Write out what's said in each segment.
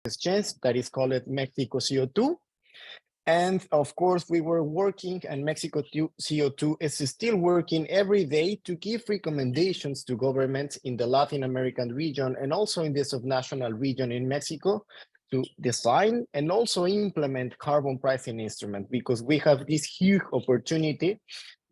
exchange that is called Mexico CO2. And of course, we were working, and Mexico CO2 is still working every day to give recommendations to governments in the Latin American region and also in the subnational region in Mexico to design and also implement carbon pricing instruments, because we have this huge opportunity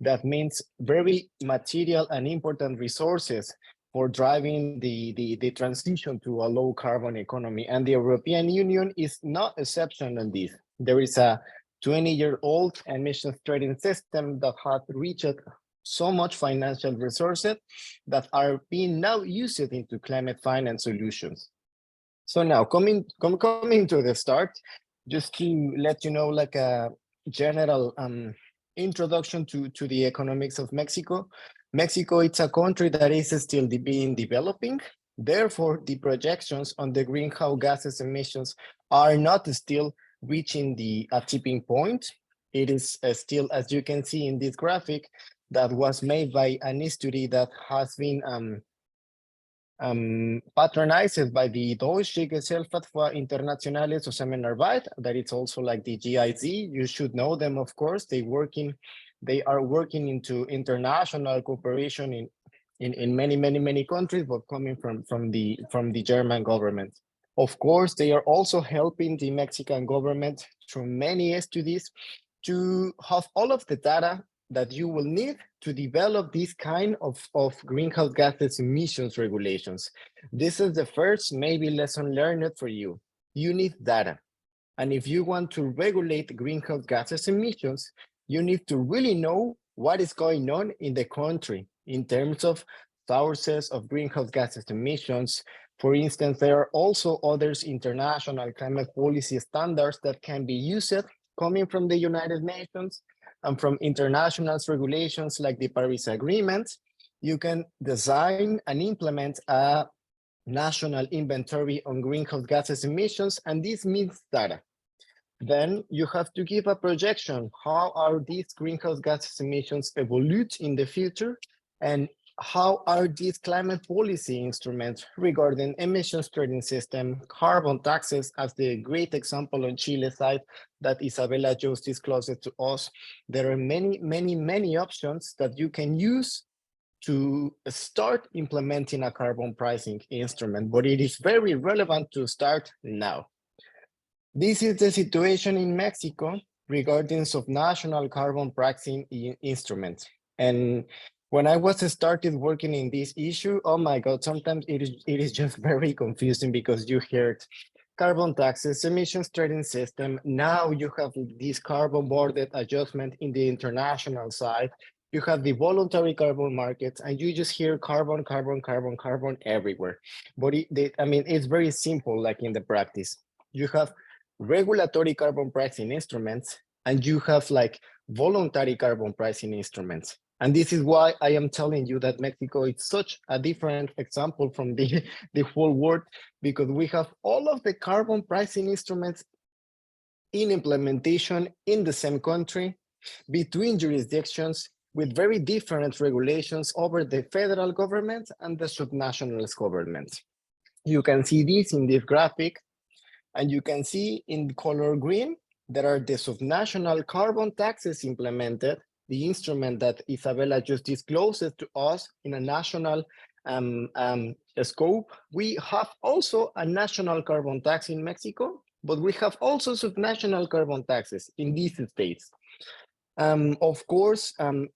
that means very material and important resources for driving the transition to a low carbon economy. And the European Union is no exception on this. There is a 20-year-old emissions trading system that has reached so much financial resources that are being now used into climate finance solutions. So now coming to the start, just to let you know, like a general introduction to the economics of Mexico. Mexico, it's a country that is still being developing. Therefore, the projections on the greenhouse gases emissions are not still reaching a tipping point. It is still, as you can see in this graphic, that was made by an study that has been patronized by the Deutsche Gesellschaft für internationale Zusammenarbeit, that it's also like the GIZ. You should know them, of course. They are working into international cooperation in many countries, but coming from the German government. Of course, they are also helping the Mexican government through many studies to have all of the data that you will need to develop this kind of greenhouse gases emissions regulations. This is the first maybe lesson learned for you. You need data. And if you want to regulate greenhouse gases emissions, you need to really know what is going on in the country in terms of sources of greenhouse gases emissions. For instance, there are also other international climate policy standards that can be used coming from the United Nations and from international regulations like the Paris Agreement. You can design and implement a national inventory on greenhouse gases emissions, and this means data. Then you have to give a projection. How are these greenhouse gas emissions evolve in the future? And how are these climate policy instruments regarding emissions trading system, carbon taxes, as the great example on Chile side that Isabella just disclosed to us? There are many options that you can use to start implementing a carbon pricing instrument, but it is very relevant to start now. This is the situation in Mexico regarding subnational carbon pricing instruments. And when I started working in this issue, oh my God, sometimes it is just very confusing, because you heard carbon taxes, emissions trading system. Now you have this carbon border adjustment in the international side. You have the voluntary carbon markets, and you just hear carbon everywhere. But it's very simple, like in the practice. You have regulatory carbon pricing instruments, and you have like voluntary carbon pricing instruments. And this is why I am telling you that Mexico is such a different example from the whole world, because we have all of the carbon pricing instruments in implementation in the same country, between jurisdictions, with very different regulations over the federal government and the subnational government. You can see this in this graphic, and you can see in color green, there are the subnational carbon taxes implemented, the instrument that Isabella just disclosed to us in a national scope. We have also a national carbon tax in Mexico, but we have also subnational carbon taxes in these states. Of course,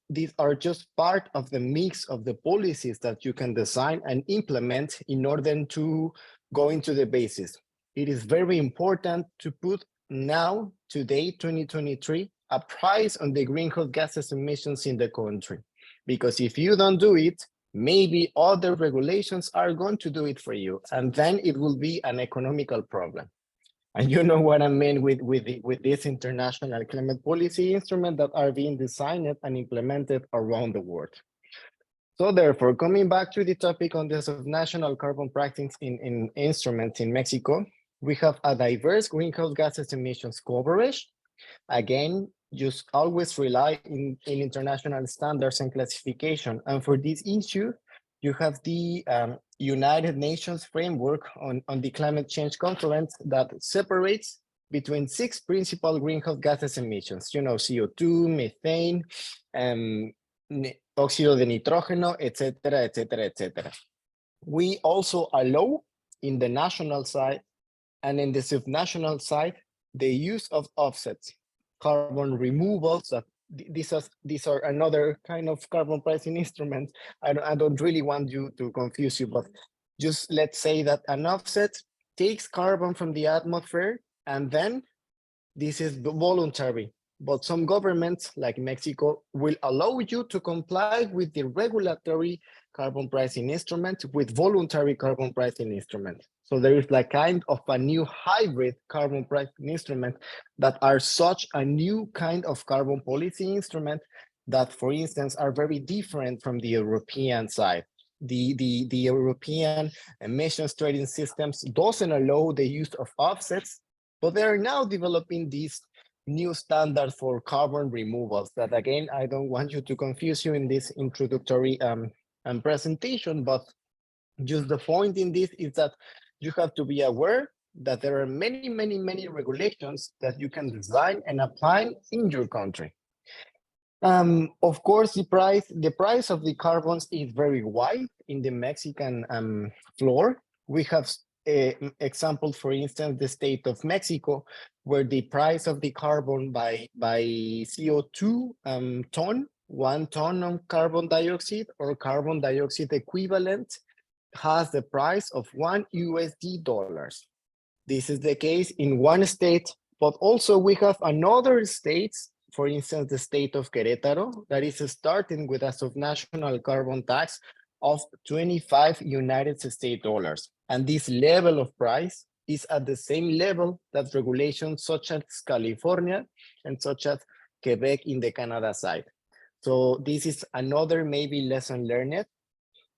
these are just part of the mix of the policies that you can design and implement in order to go into the basis. It is very important to put now, today, 2023, a price on the greenhouse gases emissions in the country. Because if you don't do it, maybe other regulations are going to do it for you, and then it will be an economical problem. And you know what I mean with this international climate policy instrument that are being designed and implemented around the world. So therefore, coming back to the topic on the subnational carbon pricing in instruments in Mexico, we have a diverse greenhouse gases emissions coverage. Again, just always rely in international standards and classification. And for this issue, you have the United Nations framework on the climate change conference that separates between 6 principal greenhouse gases emissions, you know, CO2, methane, óxido de nitrógeno, etc., etc., etc. We also allow in the national side and in the subnational side the use of offsets, carbon removals. That these are another kind of carbon pricing instrument. I don't really want you to confuse you, but just let's say that an offset takes carbon from the atmosphere, and then this is voluntary. But some governments, like Mexico, will allow you to comply with the regulatory carbon pricing instrument with voluntary carbon pricing instrument. So there is like kind of a new hybrid carbon pricing instrument that are such a new kind of carbon policy instrument that, for instance, are very different from the European side. The European emissions trading systems doesn't allow the use of offsets, but they are now developing these new standards for carbon removals that, again, I don't want you to confuse you in this introductory presentation, but just the point in this is that you have to be aware that there are many, many, many regulations that you can design and apply in your country. Of course, the price of the carbons is very wide in the Mexican floor. We have examples, for instance, the state of Mexico, where the price of the carbon by CO2 ton, 1 ton of carbon dioxide or carbon dioxide equivalent has the price of $1. This is the case in one state, but also we have another states, for instance, the state of Querétaro, that is starting with a subnational carbon tax of 25 United States dollars. And this level of price is at the same level that regulations such as California and such as Quebec in the Canada side. So this is another maybe lesson learned.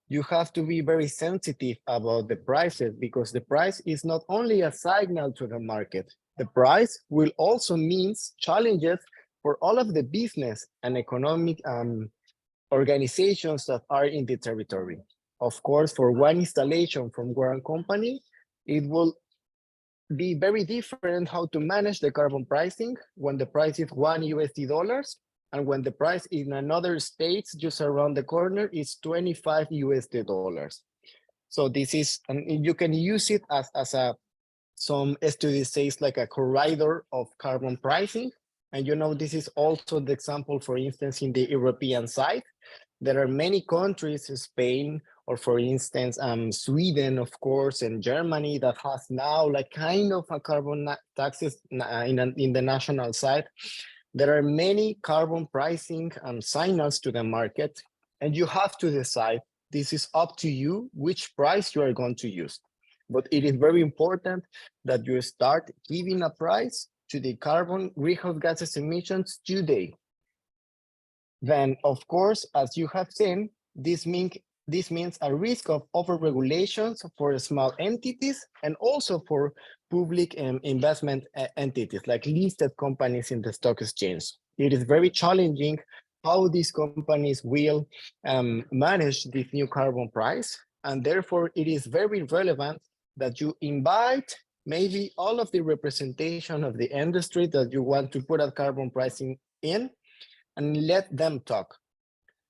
You have to be very sensitive about the prices, because the price is not only a signal to the market. The price will also mean challenges for all of the business and economic organizations that are in the territory. Of course, for one installation from one company, it will be very different how to manage the carbon pricing when the price is $1 and when the price in another states just around the corner is 25 dollars. So this is, and you can use it as a, some studies says like a corridor of carbon pricing. And you know, this is also the example, for instance, in the European side. There are many countries, Spain, or for instance, Sweden, of course, and Germany, that has now like kind of a carbon taxes in the national side. There are many carbon pricing signals to the market, and you have to decide, this is up to you, which price you are going to use. But it is very important that you start giving a price to the carbon greenhouse gases emissions today. Then, of course, as you have seen, this means a risk of over-regulations for small entities and also for public investment entities like listed companies in the stock exchange. It is very challenging how these companies will manage this new carbon price. And therefore, it is very relevant that you invite maybe all of the representation of the industry that you want to put a carbon pricing in, and let them talk.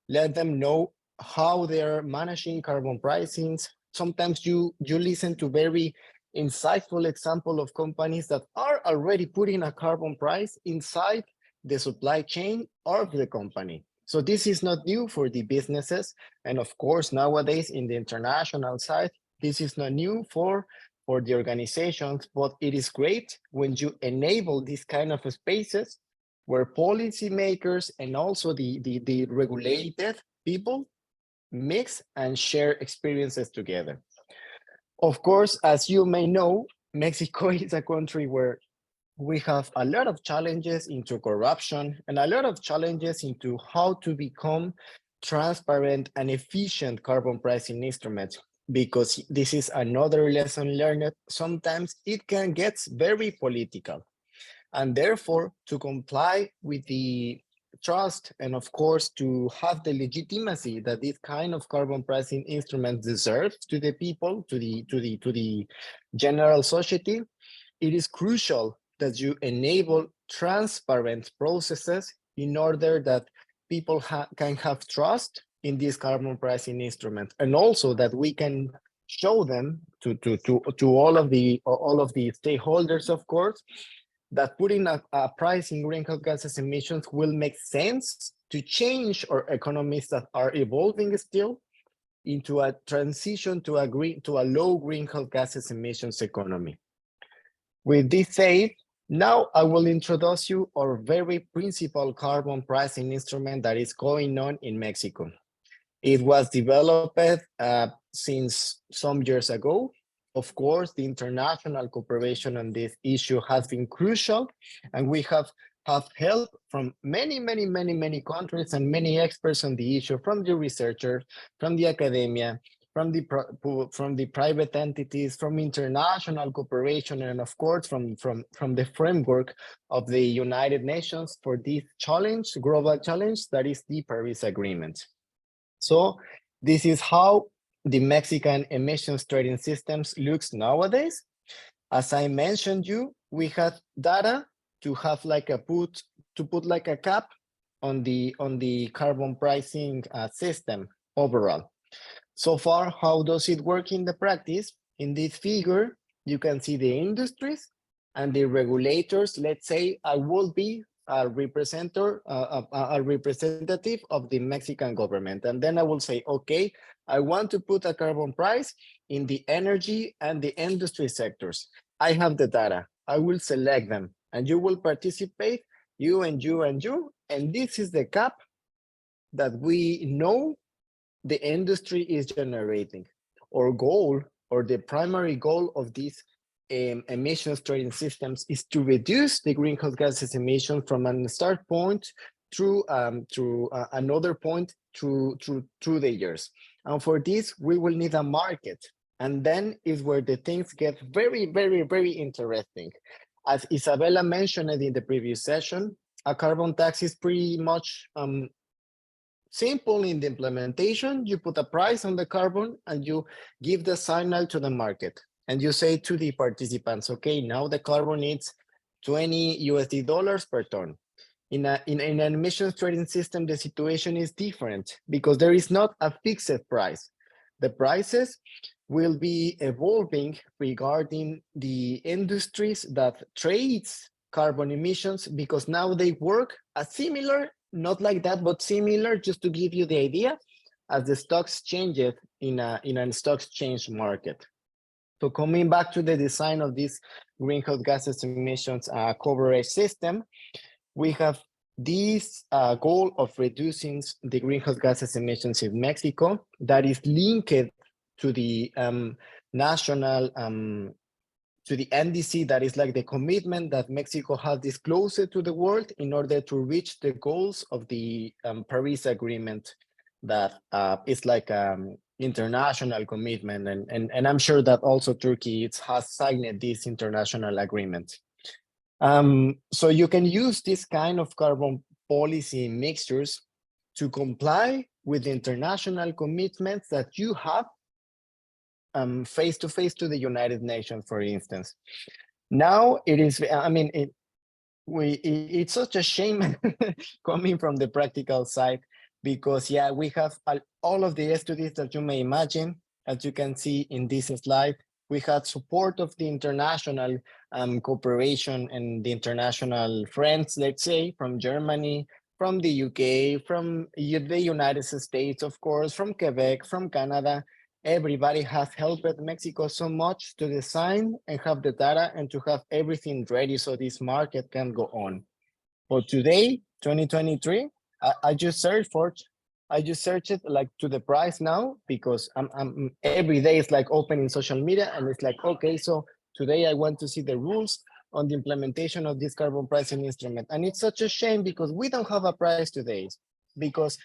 Let them know how they're managing carbon pricings. Sometimes you listen to very insightful example of companies that are already putting a carbon price inside the supply chain of the company. So this is not new for the businesses. And of course, nowadays in the international side, this is not new for the organizations, but it is great when you enable these kind of spaces where policymakers and also the regulated people mix and share experiences together. Of course, as you may know, Mexico is a country where we have a lot of challenges into corruption and a lot of challenges into how to become transparent and efficient carbon pricing instruments, because this is another lesson learned. Sometimes it can get very political. And therefore, to comply with the trust and of course to have the legitimacy that this kind of carbon pricing instrument deserves to the people, to the general society, it is crucial that you enable transparent processes in order that people can have trust in this carbon pricing instrument, and also that we can show them to all of the stakeholders, of course, that putting a price in greenhouse gases emissions will make sense to change our economies that are evolving still into a transition to a low greenhouse gases emissions economy. With this said, now I will introduce you our very principal carbon pricing instrument that is going on in Mexico. It was developed since some years ago. Of course, the international cooperation on this issue has been crucial, and we have help from many countries and many experts on the issue, from the researchers, from the academia, from the private entities, from international cooperation, and of course from the framework of the United Nations for this challenge, global challenge, that is the Paris Agreement. So this is how the Mexican emissions trading systems looks nowadays. As I mentioned we have data to have like put like a cap on the carbon pricing system overall. So far, how does it work in the practice? In this figure, you can see the industries and the regulators. Let's say I will be a representative of the Mexican government. And then I will say, okay, I want to put a carbon price in the energy and the industry sectors. I have the data. I will select them and you will participate, you and you and you. And this is the cap that we know the industry is generating. Our goal, or the primary goal of these emissions trading systems, is to reduce the greenhouse gases emission from a start point through another point through the years. And for this, we will need a market. And then is where the things get very interesting. As Isabella mentioned in the previous session, a carbon tax is pretty much simple in the implementation. You put a price on the carbon and you give the signal to the market. And you say to the participants, okay, now the carbon needs $20 per ton. In an emissions trading system, the situation is different because there is not a fixed price. The prices will be evolving regarding the industries that trades carbon emissions, because now they work a similar, not like that, but similar, just to give you the idea, as the stocks changes in a stocks change market. So coming back to the design of this greenhouse gases emissions coverage system, we have this goal of reducing the greenhouse gases emissions in Mexico that is linked to the national, to the NDC, that is like the commitment that Mexico has disclosed to the world in order to reach the goals of the Paris Agreement, that is like international commitment, and I'm sure that also Turkey has signed this international agreement. So you can use this kind of carbon policy mixtures to comply with the international commitments that you have face to face to the United Nations, for instance. Now it is, I mean, it's such a shame coming from the practical side, because yeah, we have all of the studies that you may imagine. As you can see in this slide, we had support of the international cooperation and the international friends, let's say, from Germany, from the UK, from the United States, of course, from Quebec, from Canada. Everybody has helped Mexico so much to design and have the data and to have everything ready so this market can go on. But today, 2023, I just searched it like to the price now, because I'm every day it's like opening social media and it's like, okay, so today I want to see the rules on the implementation of this carbon pricing instrument. And it's such a shame because we don't have a price today, because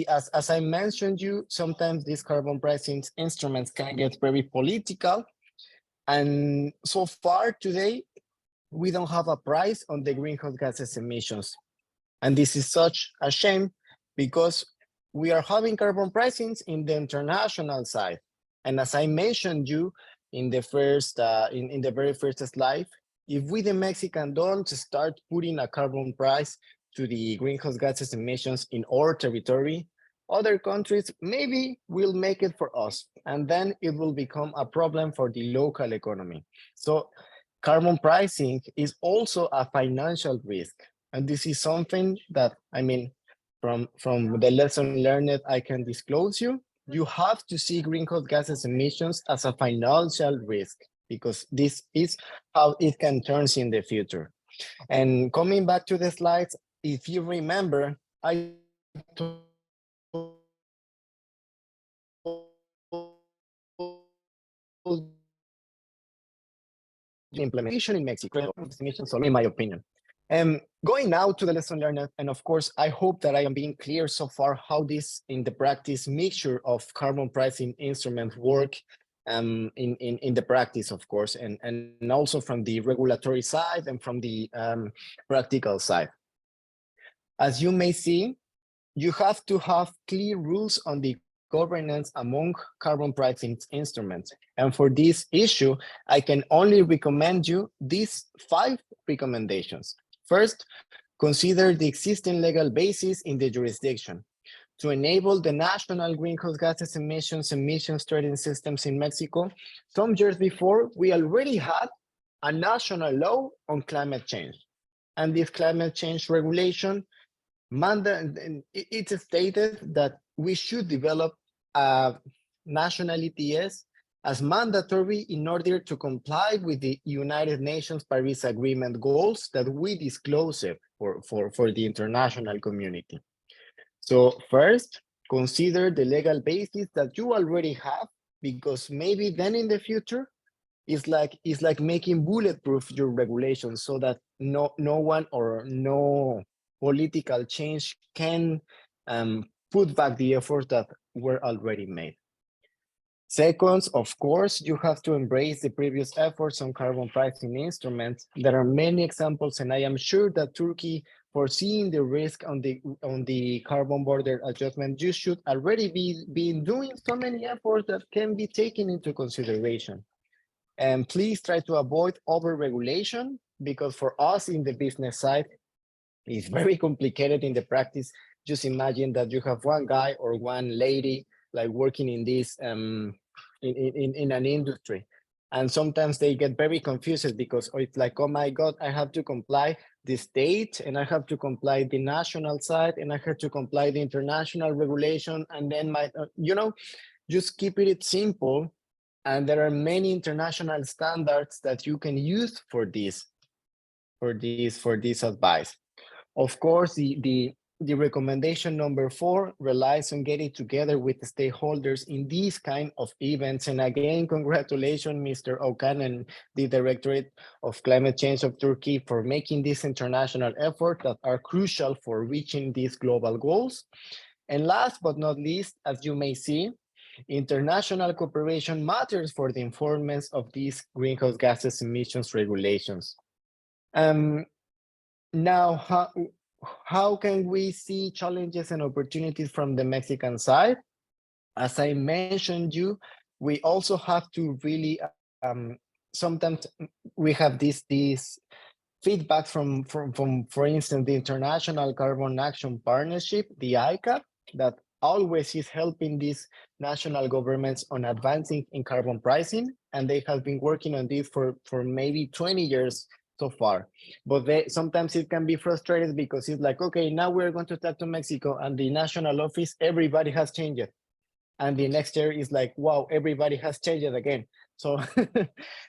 as I mentioned you, sometimes these carbon pricing instruments can get very political. And so far today, we don't have a price on the greenhouse gases emissions. And this is such a shame because we are having carbon pricings in the international side. And as I mentioned you in the first, in the very first slide, if we, the Mexican, don't start putting a carbon price to the greenhouse gases emissions in our territory, other countries maybe will make it for us, and then it will become a problem for the local economy. So carbon pricing is also a financial risk. And this is something that, I mean, from the lesson learned, I can disclose you. You have to see greenhouse gases emissions as a financial risk, because this is how it can turn in the future. And coming back to the slides, if you remember, I told implementation in Mexico, in my opinion. Going now to the lesson learned, and of course, I hope that I am being clear so far how this in the practice mixture of carbon pricing instruments work in the practice, of course, and also from the regulatory side and from the practical side. As you may see, you have to have clear rules on the governance among carbon pricing instruments. And for this issue, I can only recommend you these 5 recommendations. First, consider the existing legal basis in the jurisdiction. To enable the national greenhouse gases emissions trading systems in Mexico, some years before, we already had a national law on climate change. And this climate change regulation, it is stated that we should develop a national ETS as mandatory in order to comply with the United Nations Paris Agreement goals that we disclose for the international community. So first, consider the legal basis that you already have, because maybe then in the future, it's like making bulletproof your regulations so that no one or no political change can put back the efforts that were already made. Second, of course, you have to embrace the previous efforts on carbon pricing instruments. There are many examples, and I am sure that Turkey, foreseeing the risk on the carbon border adjustment, you should already be doing so many efforts that can be taken into consideration. And please try to avoid over-regulation, because for us in the business side, it's very complicated in the practice. Just imagine that you have one guy or one lady like working in this in an industry, and sometimes they get very confused because it's like, oh my God, I have to comply the state, and I have to comply the national side, and I have to comply the international regulation, and then just keep it simple. And there are many international standards that you can use for this advice. Of course, the recommendation number 4 relies on getting together with the stakeholders in these kind of events. And again, congratulations, Mr. Okan and the Directorate of Climate Change of Turkey for making this international effort that are crucial for reaching these global goals. And last but not least, as you may see, international cooperation matters for the enforcement of these greenhouse gases emissions regulations. Now, how can we see challenges and opportunities from the Mexican side? As I mentioned you, we also have to really, sometimes we have this feedback from, for instance, the International Carbon Action Partnership, the ICAP, that always is helping these national governments on advancing in carbon pricing. And they have been working on this for maybe 20 years so far. But sometimes it can be frustrated because it's like, okay, now we're going to talk to Mexico, and the national office, everybody has changed it. And the next year is like, wow, everybody has changed it again. So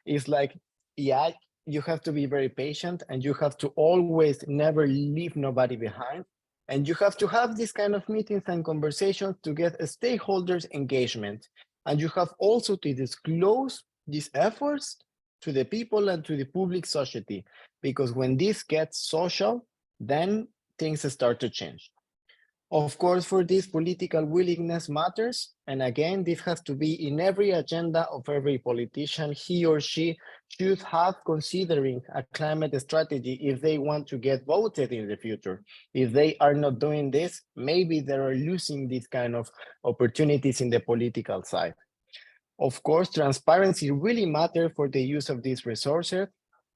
it's like, yeah, you have to be very patient, and you have to always never leave nobody behind. And you have to have this kind of meetings and conversations to get a stakeholders engagement. And you have also to disclose these efforts to the people and to the public society, because when this gets social, then things start to change. Of course, for this, political willingness matters. And again, this has to be in every agenda of every politician. He or she should have considering a climate strategy if they want to get voted in the future. If they are not doing this, maybe they are losing these kind of opportunities in the political side. Of course, transparency really matters for the use of these resources.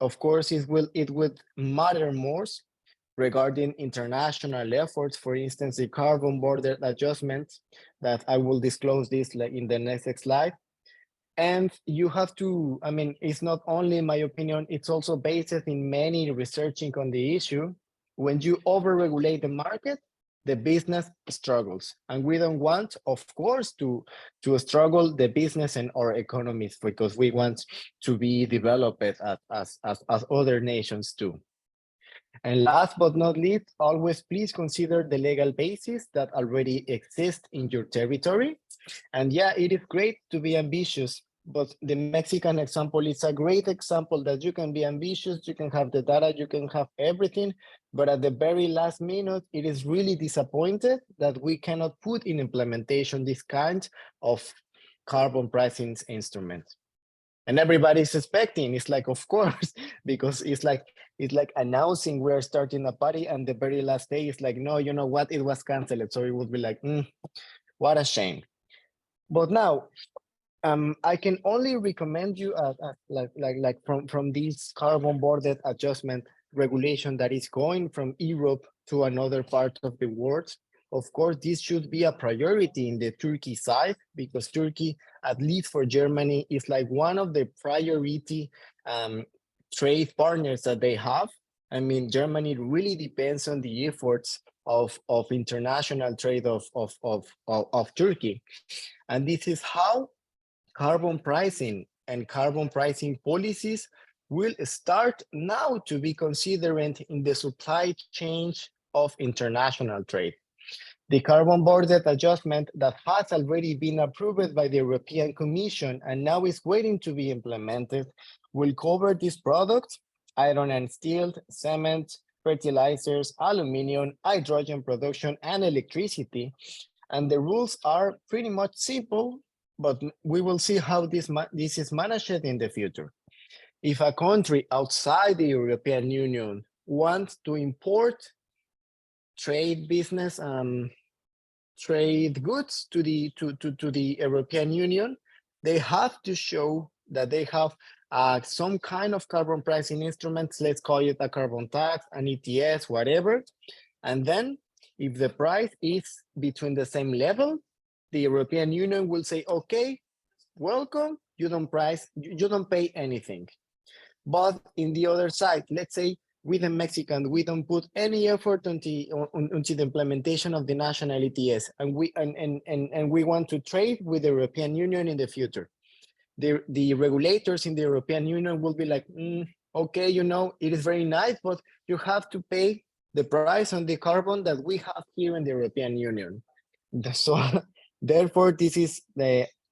Of course, it would matter more regarding international efforts, for instance, the carbon border adjustments that I will disclose this in the next slide. And you have to, I mean, it's not only my opinion, it's also based in many researching on the issue. When you over-regulate the market, the business struggles. And we don't want, of course, to struggle the business and our economies because we want to be developed as other nations too. And last but not least, always please consider the legal basis that already exists in your territory. And yeah, it is great to be ambitious, but the Mexican example is a great example that you can be ambitious, you can have the data, you can have everything, but at the very last minute, it is really disappointed that we cannot put in implementation this kind of carbon pricing instruments. And everybody's expecting, it's like, of course, because it's like announcing we're starting a party and the very last day is like, no, you know what, it was canceled. So it would be like, what a shame. But now, I can only recommend you from this carbon border adjustment regulation that is going from Europe to another part of the world. Of course, this should be a priority in the Turkey side because Turkey, at least for Germany, is like one of the priority trade partners that they have. I mean, Germany really depends on the efforts of international trade of Turkey. And this is how carbon pricing and carbon pricing policies will start now to be considered in the supply chain of international trade. The carbon border adjustment that has already been approved by the European Commission and now is waiting to be implemented will cover these products: iron and steel, cement, fertilizers, aluminum, hydrogen production, and electricity. And the rules are pretty much simple, but we will see how this is managed in the future. If a country outside the European Union wants to import trade business trade goods to the European Union, they have to show that they have some kind of carbon pricing instruments. Let's call it a carbon tax, an ETS, whatever. And then if the price is between the same level, the European Union will say, okay, welcome, you don't pay anything. But in the other side, let's say with the Mexican, we don't put any effort into the implementation of the national ETS, and we want to trade with the European Union in the future. The regulators in the European Union will be like, okay, you know, it is very nice, but you have to pay the price on the carbon that we have here in the European Union. So therefore, this is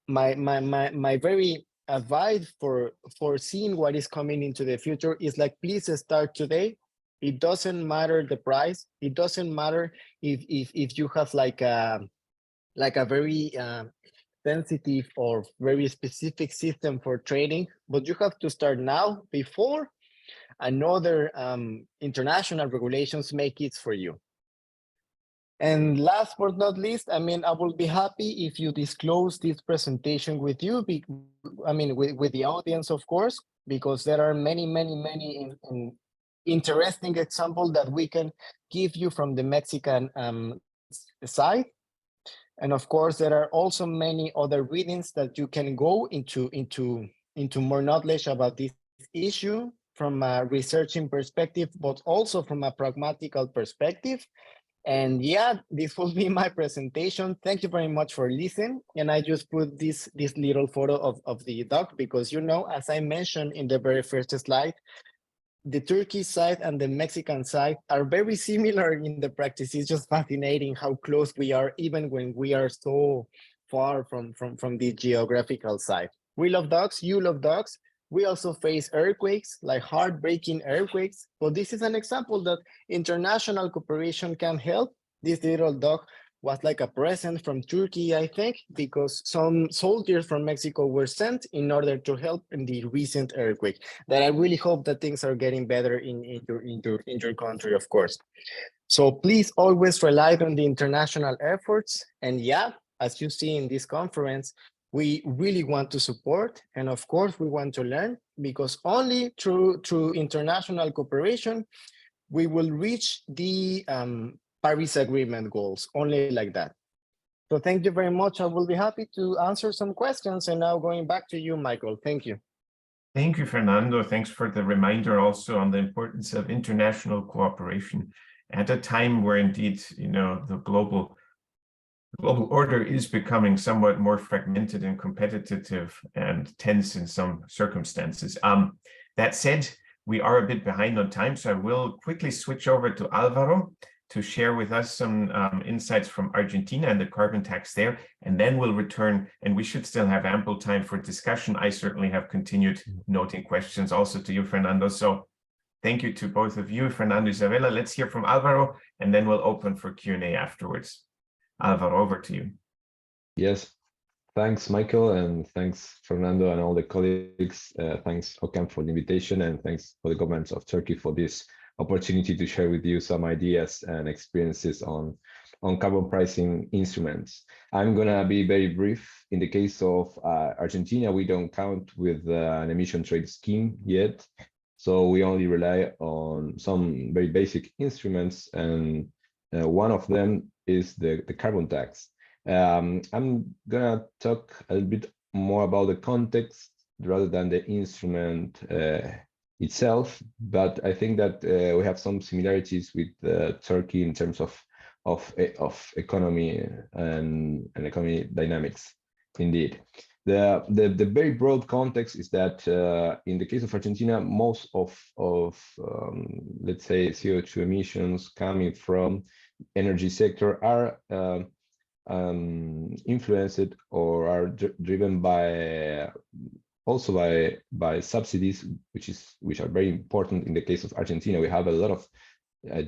my very advice for seeing what is coming into the future is like, please start today. It doesn't matter the price. It doesn't matter if you have like a very sensitive or very specific system for trading, but you have to start now before another international regulations make it for you. And last but not least, I mean, I will be happy if you disclose this presentation with you, with the audience, of course, because there are many interesting examples that we can give you from the Mexican side. And of course, there are also many other readings that you can go into more knowledge about this issue from a researching perspective, but also from a pragmatical perspective. And yeah, this will be my presentation. Thank you very much for listening. And I just put this little photo of the dog because, you know, as I mentioned in the very first slide, the Turkish side and the Mexican side are very similar in the practice. It's just fascinating how close we are, even when we are so far from the geographical side. We love dogs, you love dogs. We also face earthquakes, like heartbreaking earthquakes. But this is an example that international cooperation can help This little dog was like a present from Turkey, I think, because some soldiers from Mexico were sent in order to help in the recent earthquake. That I really hope that things are getting better in your country, of course. So please always rely on the international efforts. And yeah, as you see in this conference, we really want to support. And of course, we want to learn, because only through international cooperation, we will reach the Paris Agreement goals, only like that. So thank you very much. I will be happy to answer some questions. And now going back to you, Michael. Thank you. Thank you, Fernando. Thanks for the reminder also on the importance of international cooperation at a time where indeed, the global order is becoming somewhat more fragmented and competitive and tense in some circumstances. That said, we are a bit behind on time, so I will quickly switch over to Alvaro to share with us some insights from Argentina and the carbon tax there, and then we'll return, and we should still have ample time for discussion. I certainly have continued noting questions also to you, Fernando. So thank you to both of you, Fernando, Isabella. Let's hear from Alvaro, and then we'll open for Q&A afterwards. Alvaro, over to you. Yes, thanks, Michael, and thanks, Fernando, and all the colleagues. Thanks, Okan, for the invitation, and thanks for the government of Turkey for this opportunity to share with you some ideas and experiences on carbon pricing instruments. I'm going to be very brief. In the case of Argentina, we don't count with an emission trade scheme yet, so we only rely on some very basic instruments, and one of them is the carbon tax. I'm gonna talk a little bit more about the context rather than the instrument itself, but I think that we have some similarities with Turkey in terms of economy and economy dynamics. Indeed, the very broad context is that in the case of Argentina, most of let's say CO2 emissions coming from energy sector are influenced or are driven by subsidies, which are very important. In the case of Argentina, we have a lot of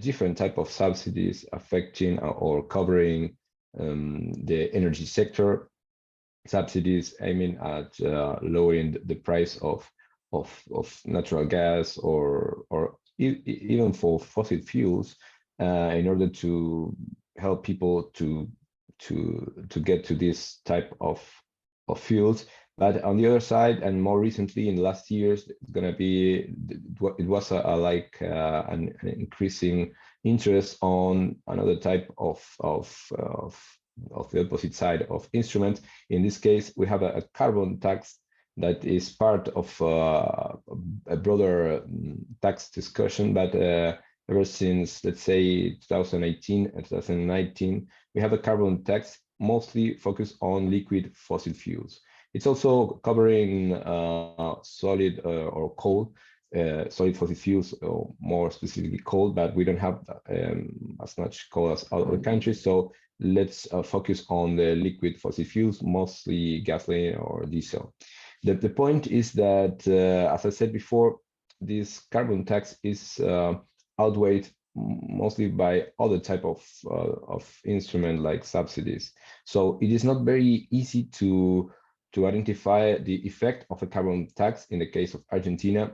different type of subsidies affecting or covering the energy sector. Subsidies aiming at lowering the price of natural gas or even for fossil fuels, in order to help people to get to this type of fuels. But on the other side, and more recently in the last years, it's going to be, it was an increasing interest on another type of the opposite side of instruments. In this case, we have a carbon tax that is part of a broader tax discussion, but ever since, let's say, 2018 and 2019, we have a carbon tax mostly focused on liquid fossil fuels. It's also covering solid or coal, solid fossil fuels, or more specifically coal, but we don't have as much coal as other countries. So let's focus on the liquid fossil fuels, mostly gasoline or diesel. The point is that, as I said before, this carbon tax is outweighed mostly by other type of instrument like subsidies. So it is not very easy to identify the effect of a carbon tax in the case of Argentina.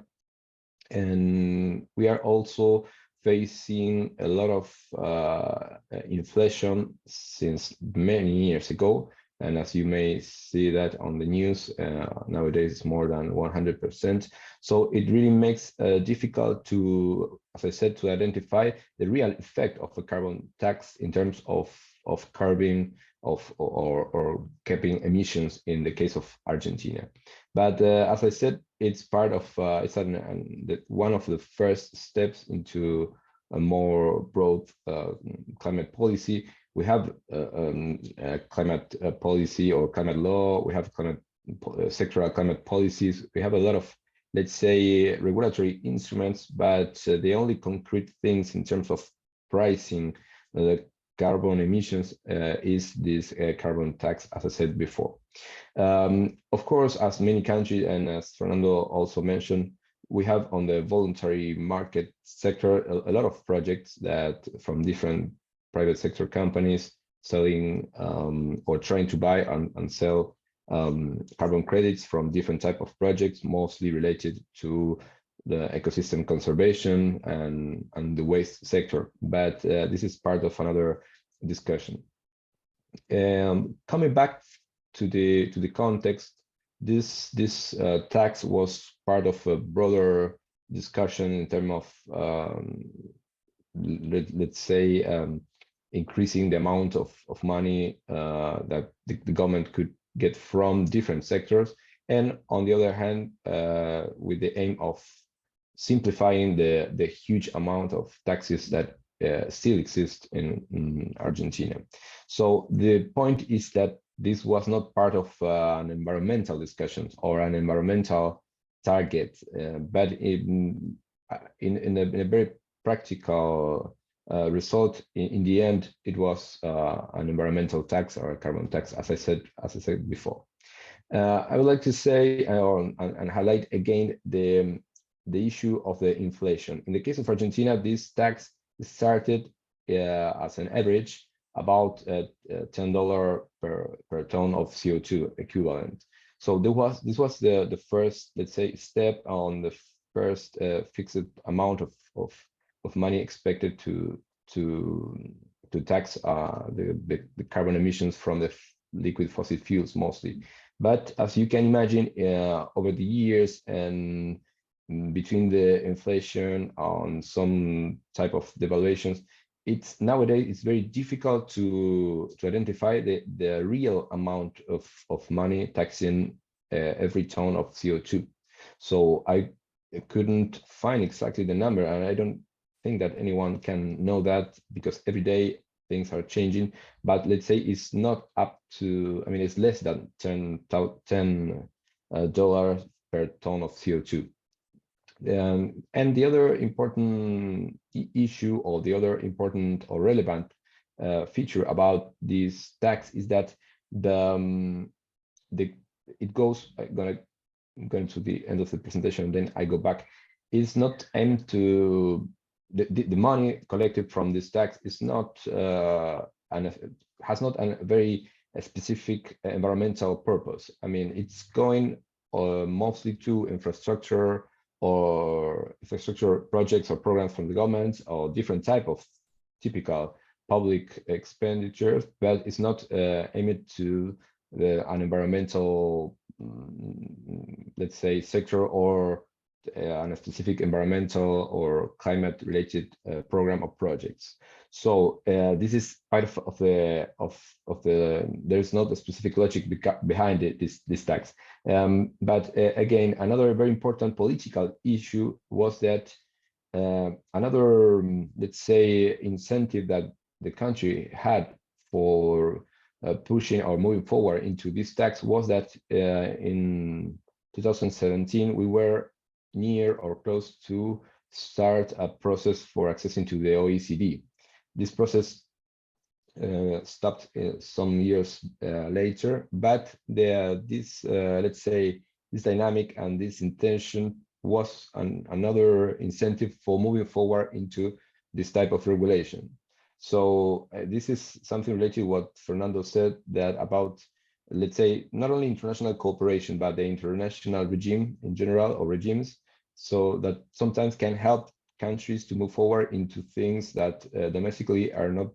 And we are also facing a lot of inflation since many years ago. And as you may see that on the news, nowadays it's more than 100%. So it really makes difficult to, as I said, to identify the real effect of a carbon tax in terms of curbing or capping emissions in the case of Argentina. But as I said, it's part of one of the first steps into a more broad climate policy. We have a climate policy or climate law. We have sectoral climate policies. We have a lot of, let's say, regulatory instruments, but the only concrete things in terms of pricing the carbon emissions is this carbon tax, as I said before. Of course, as many countries, and as Fernando also mentioned, we have on the voluntary market sector a lot of projects that from different private sector companies selling or trying to buy and sell carbon credits from different type of projects, mostly related to the ecosystem conservation and the waste sector. But this is part of another discussion. Coming back to the context, this tax was part of a broader discussion in terms of let's say increasing the amount of money that the government could get from different sectors, and on the other hand, with the aim of simplifying the huge amount of taxes that still exist in Argentina. So the point is that this was not part of an environmental discussion or an environmental target, but in a very practical result, in the end, it was an environmental tax or a carbon tax, as I said before. I would like to say and highlight again the issue of the inflation. In the case of Argentina, this tax started as an average about $10 per ton of CO2 equivalent. So this was the first, let's say, step on the first fixed amount of money expected to tax the carbon emissions from the liquid fossil fuels mostly. But as you can imagine, over the years and between the inflation on some type of devaluations, nowadays it's very difficult to identify the real amount of money taxing every ton of CO2. So I couldn't find exactly the number, and I don't think that anyone can know that, because every day things are changing. But let's say it's not up to, I mean, it's less than $10 per ton of CO2. And the other important issue, or the other important or relevant feature about this tax is that it goes, going to the end of the presentation, then I go back. It's not aimed to the money collected from this tax is not has not a very specific environmental purpose. I mean, it's going mostly to infrastructure projects or programs from the government, or different type of typical public expenditures, but it's not aimed to an environmental, let's say, sector, or on a specific environmental or climate related program or projects. So this is part of the there's not a specific logic behind it, this tax. But again, another very important political issue was that another, let's say, incentive that the country had for pushing or moving forward into this tax was that in 2017 we were near or close to start a process for accessing to the OECD. This process stopped some years later, but this let's say this dynamic and this intention was another incentive for moving forward into this type of regulation. So this is something related to what Fernando said, that about, let's say, not only international cooperation, but the international regime in general, or regimes, so that sometimes can help countries to move forward into things that domestically are not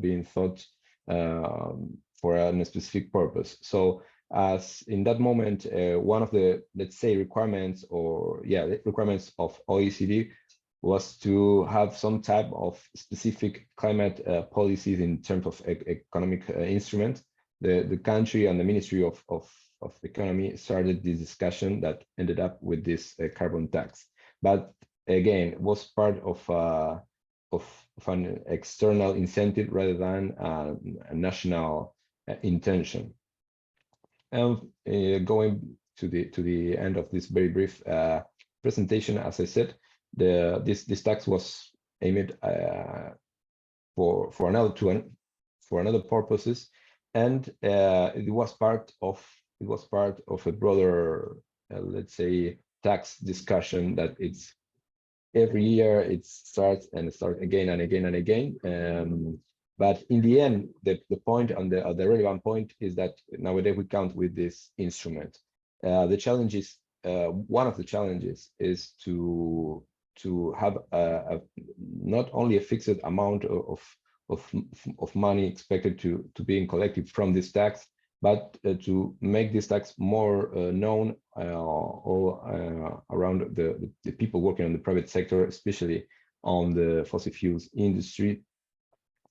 being thought for a specific purpose. So as in that moment, one of the, let's say, requirements of OECD was to have some type of specific climate policies in terms of economic instrument. The country and the Ministry of Economy started this discussion that ended up with this carbon tax. But again, it was part of an external incentive rather than a national intention. And going to the end of this very brief presentation, as I said, this tax was aimed for another purposes, and it was part of a broader, let's say, tax discussion that it's every year it starts again and again and again. But in the end, the point and the relevant point is that nowadays we count with this instrument. The challenge is, one of the challenges is to have not only a fixed amount of money expected to be collected from this tax, but to make this tax more known all around the people working on the private sector, especially on the fossil fuels industry.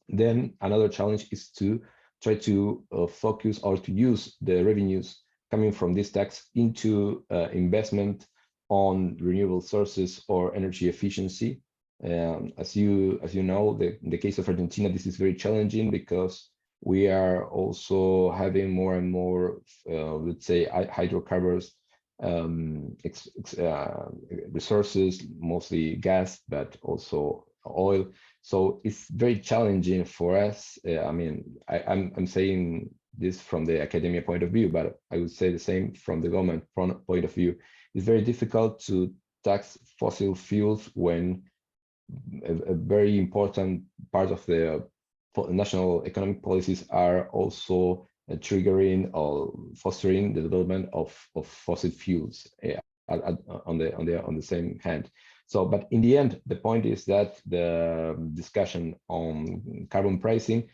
Then another challenge is to try to focus or to use the revenues coming from this tax into investment on renewable sources or energy efficiency. As you know, in the case of Argentina, this is very challenging because we are also having more and more, let's say, hydrocarbons resources, mostly gas, but also oil. So it's very challenging for us. I mean, I'm saying this from the academia point of view, but I would say the same from the government point of view. It's very difficult to tax fossil fuels when a very important part of the national economic policies are also triggering or fostering the development of fossil fuels on the same hand. So, but in the end, the point is that the discussion on carbon pricing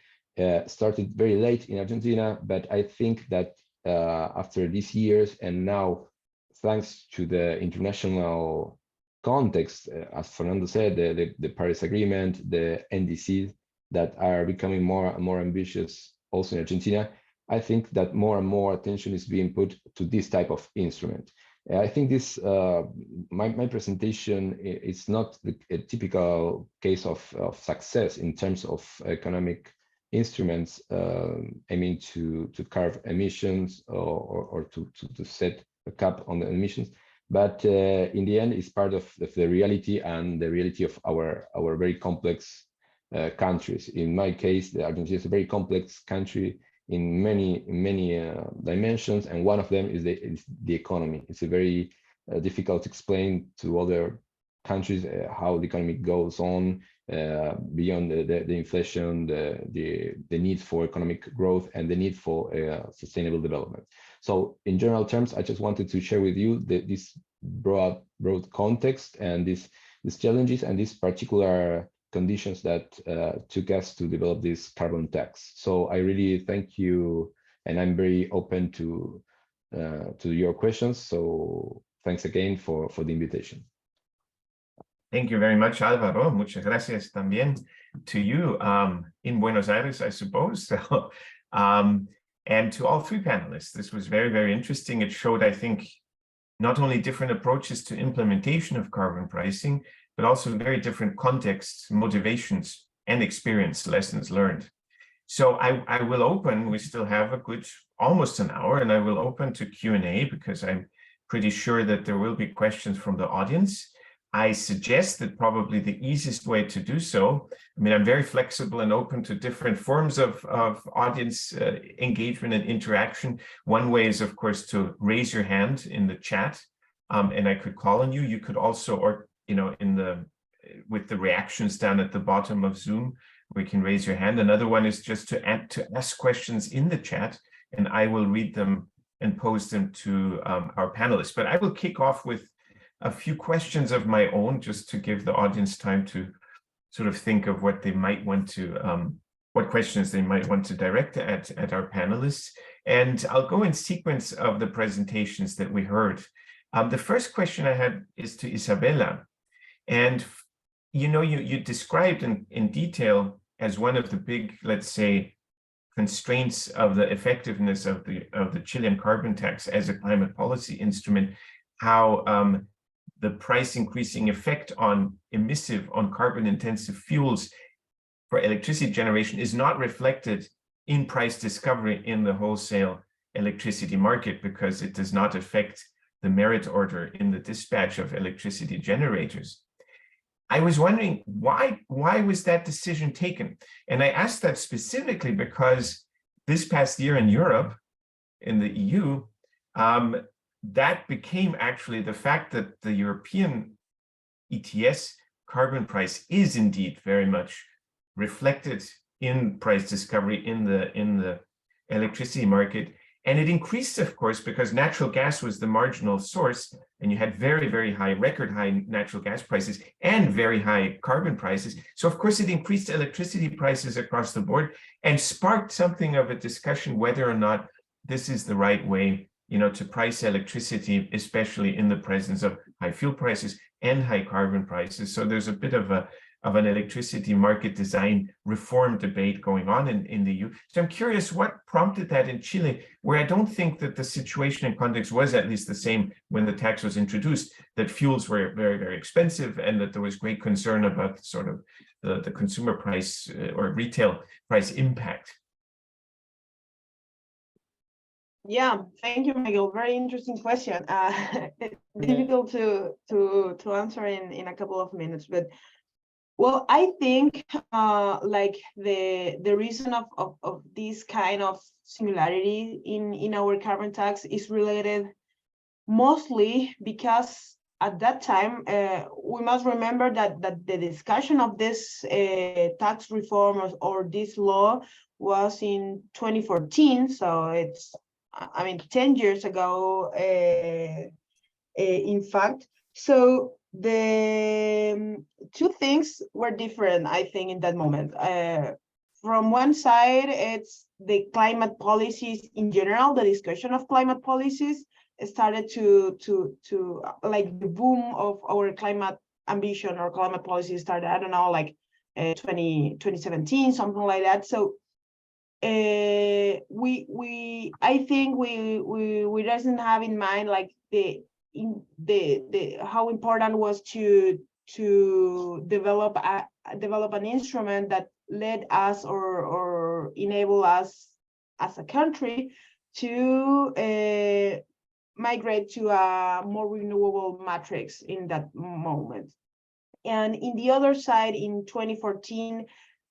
started very late in Argentina, but I think that after these years and now, thanks to the international context, as Fernando said, the Paris Agreement, the NDCs that are becoming more and more ambitious also in Argentina, I think that more and more attention is being put to this type of instrument. I think this, my presentation is not a typical case of success in terms of economic instruments aiming to curb emissions or to set a cap on the emissions. But in the end, it's part of the reality and the reality of our very complex countries. In my case, Argentina is a very complex country in many dimensions, and one of them is the economy. It's a very difficult to explain to other countries how the economy goes on beyond the inflation, the need for economic growth, and the need for sustainable development. So in general terms, I just wanted to share with you this broad context and these challenges and these particular conditions that took us to develop this carbon tax. So I really thank you, and I'm very open to your questions. So thanks again for the invitation. Thank you very much, Álvaro. Muchas gracias también to you in Buenos Aires, I suppose. So, and to all three panelists. This was very, very interesting. It showed, I think, not only different approaches to implementation of carbon pricing, but also very different contexts, motivations, and experience, lessons learned. So I will open, we still have a good, almost an hour, and I will open to Q&A because I'm pretty sure that there will be questions from the audience. I suggest that probably the easiest way to do so, I mean, I'm very flexible and open to different forms of audience engagement and interaction. One way is, of course, to raise your hand in the chat, and I could call on you. You could also, or you know, with the reactions down at the bottom of Zoom, we can raise your hand. Another one is just to ask questions in the chat, and I will read them and pose them to our panelists. But I will kick off with a few questions of my own, just to give the audience time to sort of think of what they might want to, what questions they might want to direct at our panelists. And I'll go in sequence of the presentations that we heard. The first question I had is to Isabella. And, you know, you described in detail as one of the big, let's say, constraints of the effectiveness of the Chilean carbon tax as a climate policy instrument, how the price increasing effect on carbon intensive fuels for electricity generation is not reflected in price discovery in the wholesale electricity market because it does not affect the merit order in the dispatch of electricity generators. I was wondering why was that decision taken? And I asked that specifically because this past year in Europe, in the EU, that became actually the fact that the European ETS carbon price is indeed very much reflected in price discovery in the electricity market. And it increased, of course, because natural gas was the marginal source, and you had very, very high, record high natural gas prices and very high carbon prices. So, of course, it increased electricity prices across the board and sparked something of a discussion whether or not this is the right way, to price electricity, especially in the presence of high fuel prices and high carbon prices. So there's a bit of an electricity market design reform debate going on in the EU. So I'm curious what prompted that in Chile, where I don't think that the situation and context was at least the same when the tax was introduced, that fuels were very, very expensive and that there was great concern about sort of the consumer price or retail price impact. Yeah, thank you, Miguel. Very interesting question. Difficult to answer in a couple of minutes, but well, I think like the reason of this kind of similarity in our carbon tax is related mostly because at that time we must remember that the discussion of this tax reform or this law was in 2014, so it's 10 years ago, in fact. So the two things were different, I think, in that moment. From one side, it's the climate policies in general. The discussion of climate policies started to like the boom of our climate ambition or climate policy started, I don't know, like 2017, something like that. So I think we doesn't have in mind like the how important was to develop an instrument that led us or enable us as a country to migrate to a more renewable matrix in that moment. And in the other side, in 2014,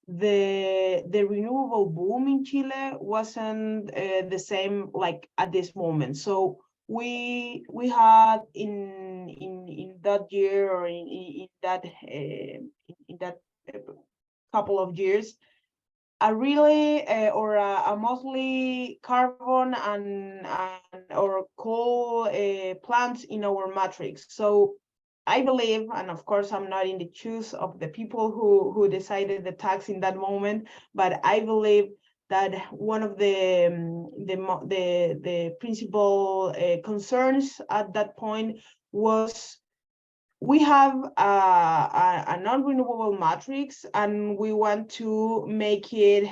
the renewable boom in Chile wasn't the same like at this moment. So we had in that year or in that couple of years a really or a mostly carbon and or coal plants in our matrix. So I believe, and of course I'm not in the shoes of the people who decided the tax in that moment, but I believe that one of the principal concerns at that point was we have a non-renewable matrix and we want to make it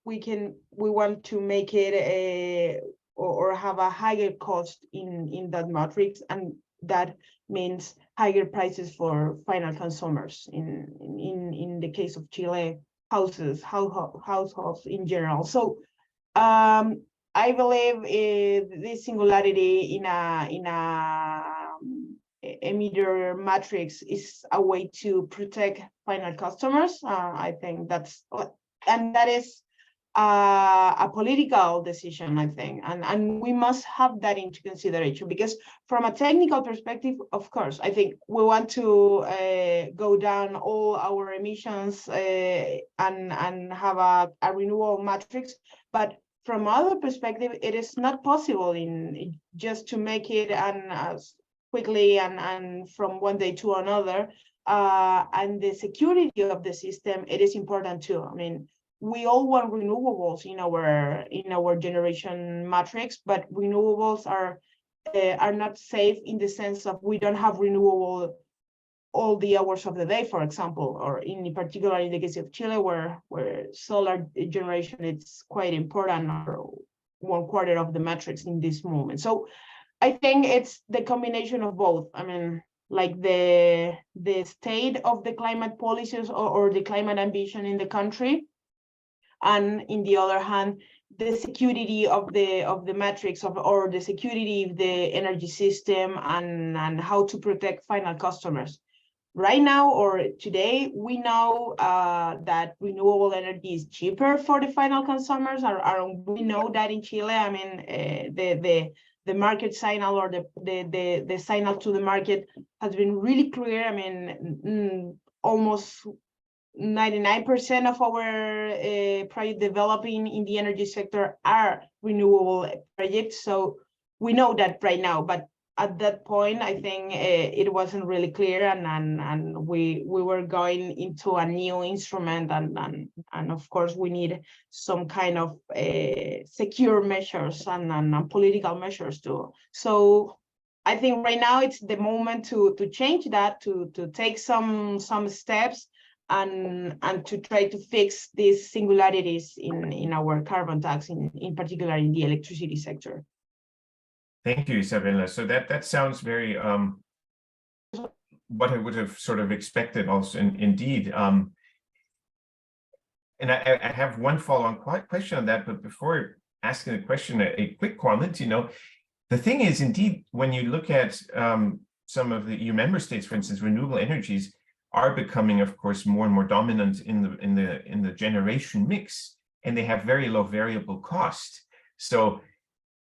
we want to make it or have a higher cost in that matrix, and that means higher prices for final consumers in the case of Chile, households in general. So I believe this singularity in a emitter matrix is a way to protect final customers. I think that is a political decision, I think, and we must have that into consideration, because from a technical perspective, of course, I think we want to go down all our emissions and have a renewable matrix, but from other perspective, it is not possible in just to make it as quickly and from one day to another, and the security of the system, it is important too. I mean, we all want renewables in our generation matrix, but renewables are not safe in the sense of we don't have renewable all the hours of the day, for example, or in particular in the case of Chile, where solar generation is quite important, or 1/4 of the matrix in this moment. So I think it's the combination of both. I mean, like the state of the climate policies or the climate ambition in the country, and in the other hand, the security of the matrix or the security of the energy system and how to protect final customers. Right now or today, we know that renewable energy is cheaper for the final consumers. We know that in Chile, I mean, the market signal or the signal to the market has been really clear. I mean, almost 99% of our project developing in the energy sector are renewable projects. So we know that right now, but at that point, I think it wasn't really clear, and we were going into a new instrument, and of course we need some kind of secure measures and political measures too. So I think right now it's the moment to change that, to take some steps and to try to fix these singularities in our carbon tax, in particular in the electricity sector. Thank you, Isabella. So that sounds very what I would have sort of expected also, indeed. And I have one follow-on question on that, but before asking the question, a quick comment. You know, the thing is, indeed, when you look at some of the EU member states, for instance, renewable energies are becoming, of course, more and more dominant in the generation mix, and they have very low variable cost. So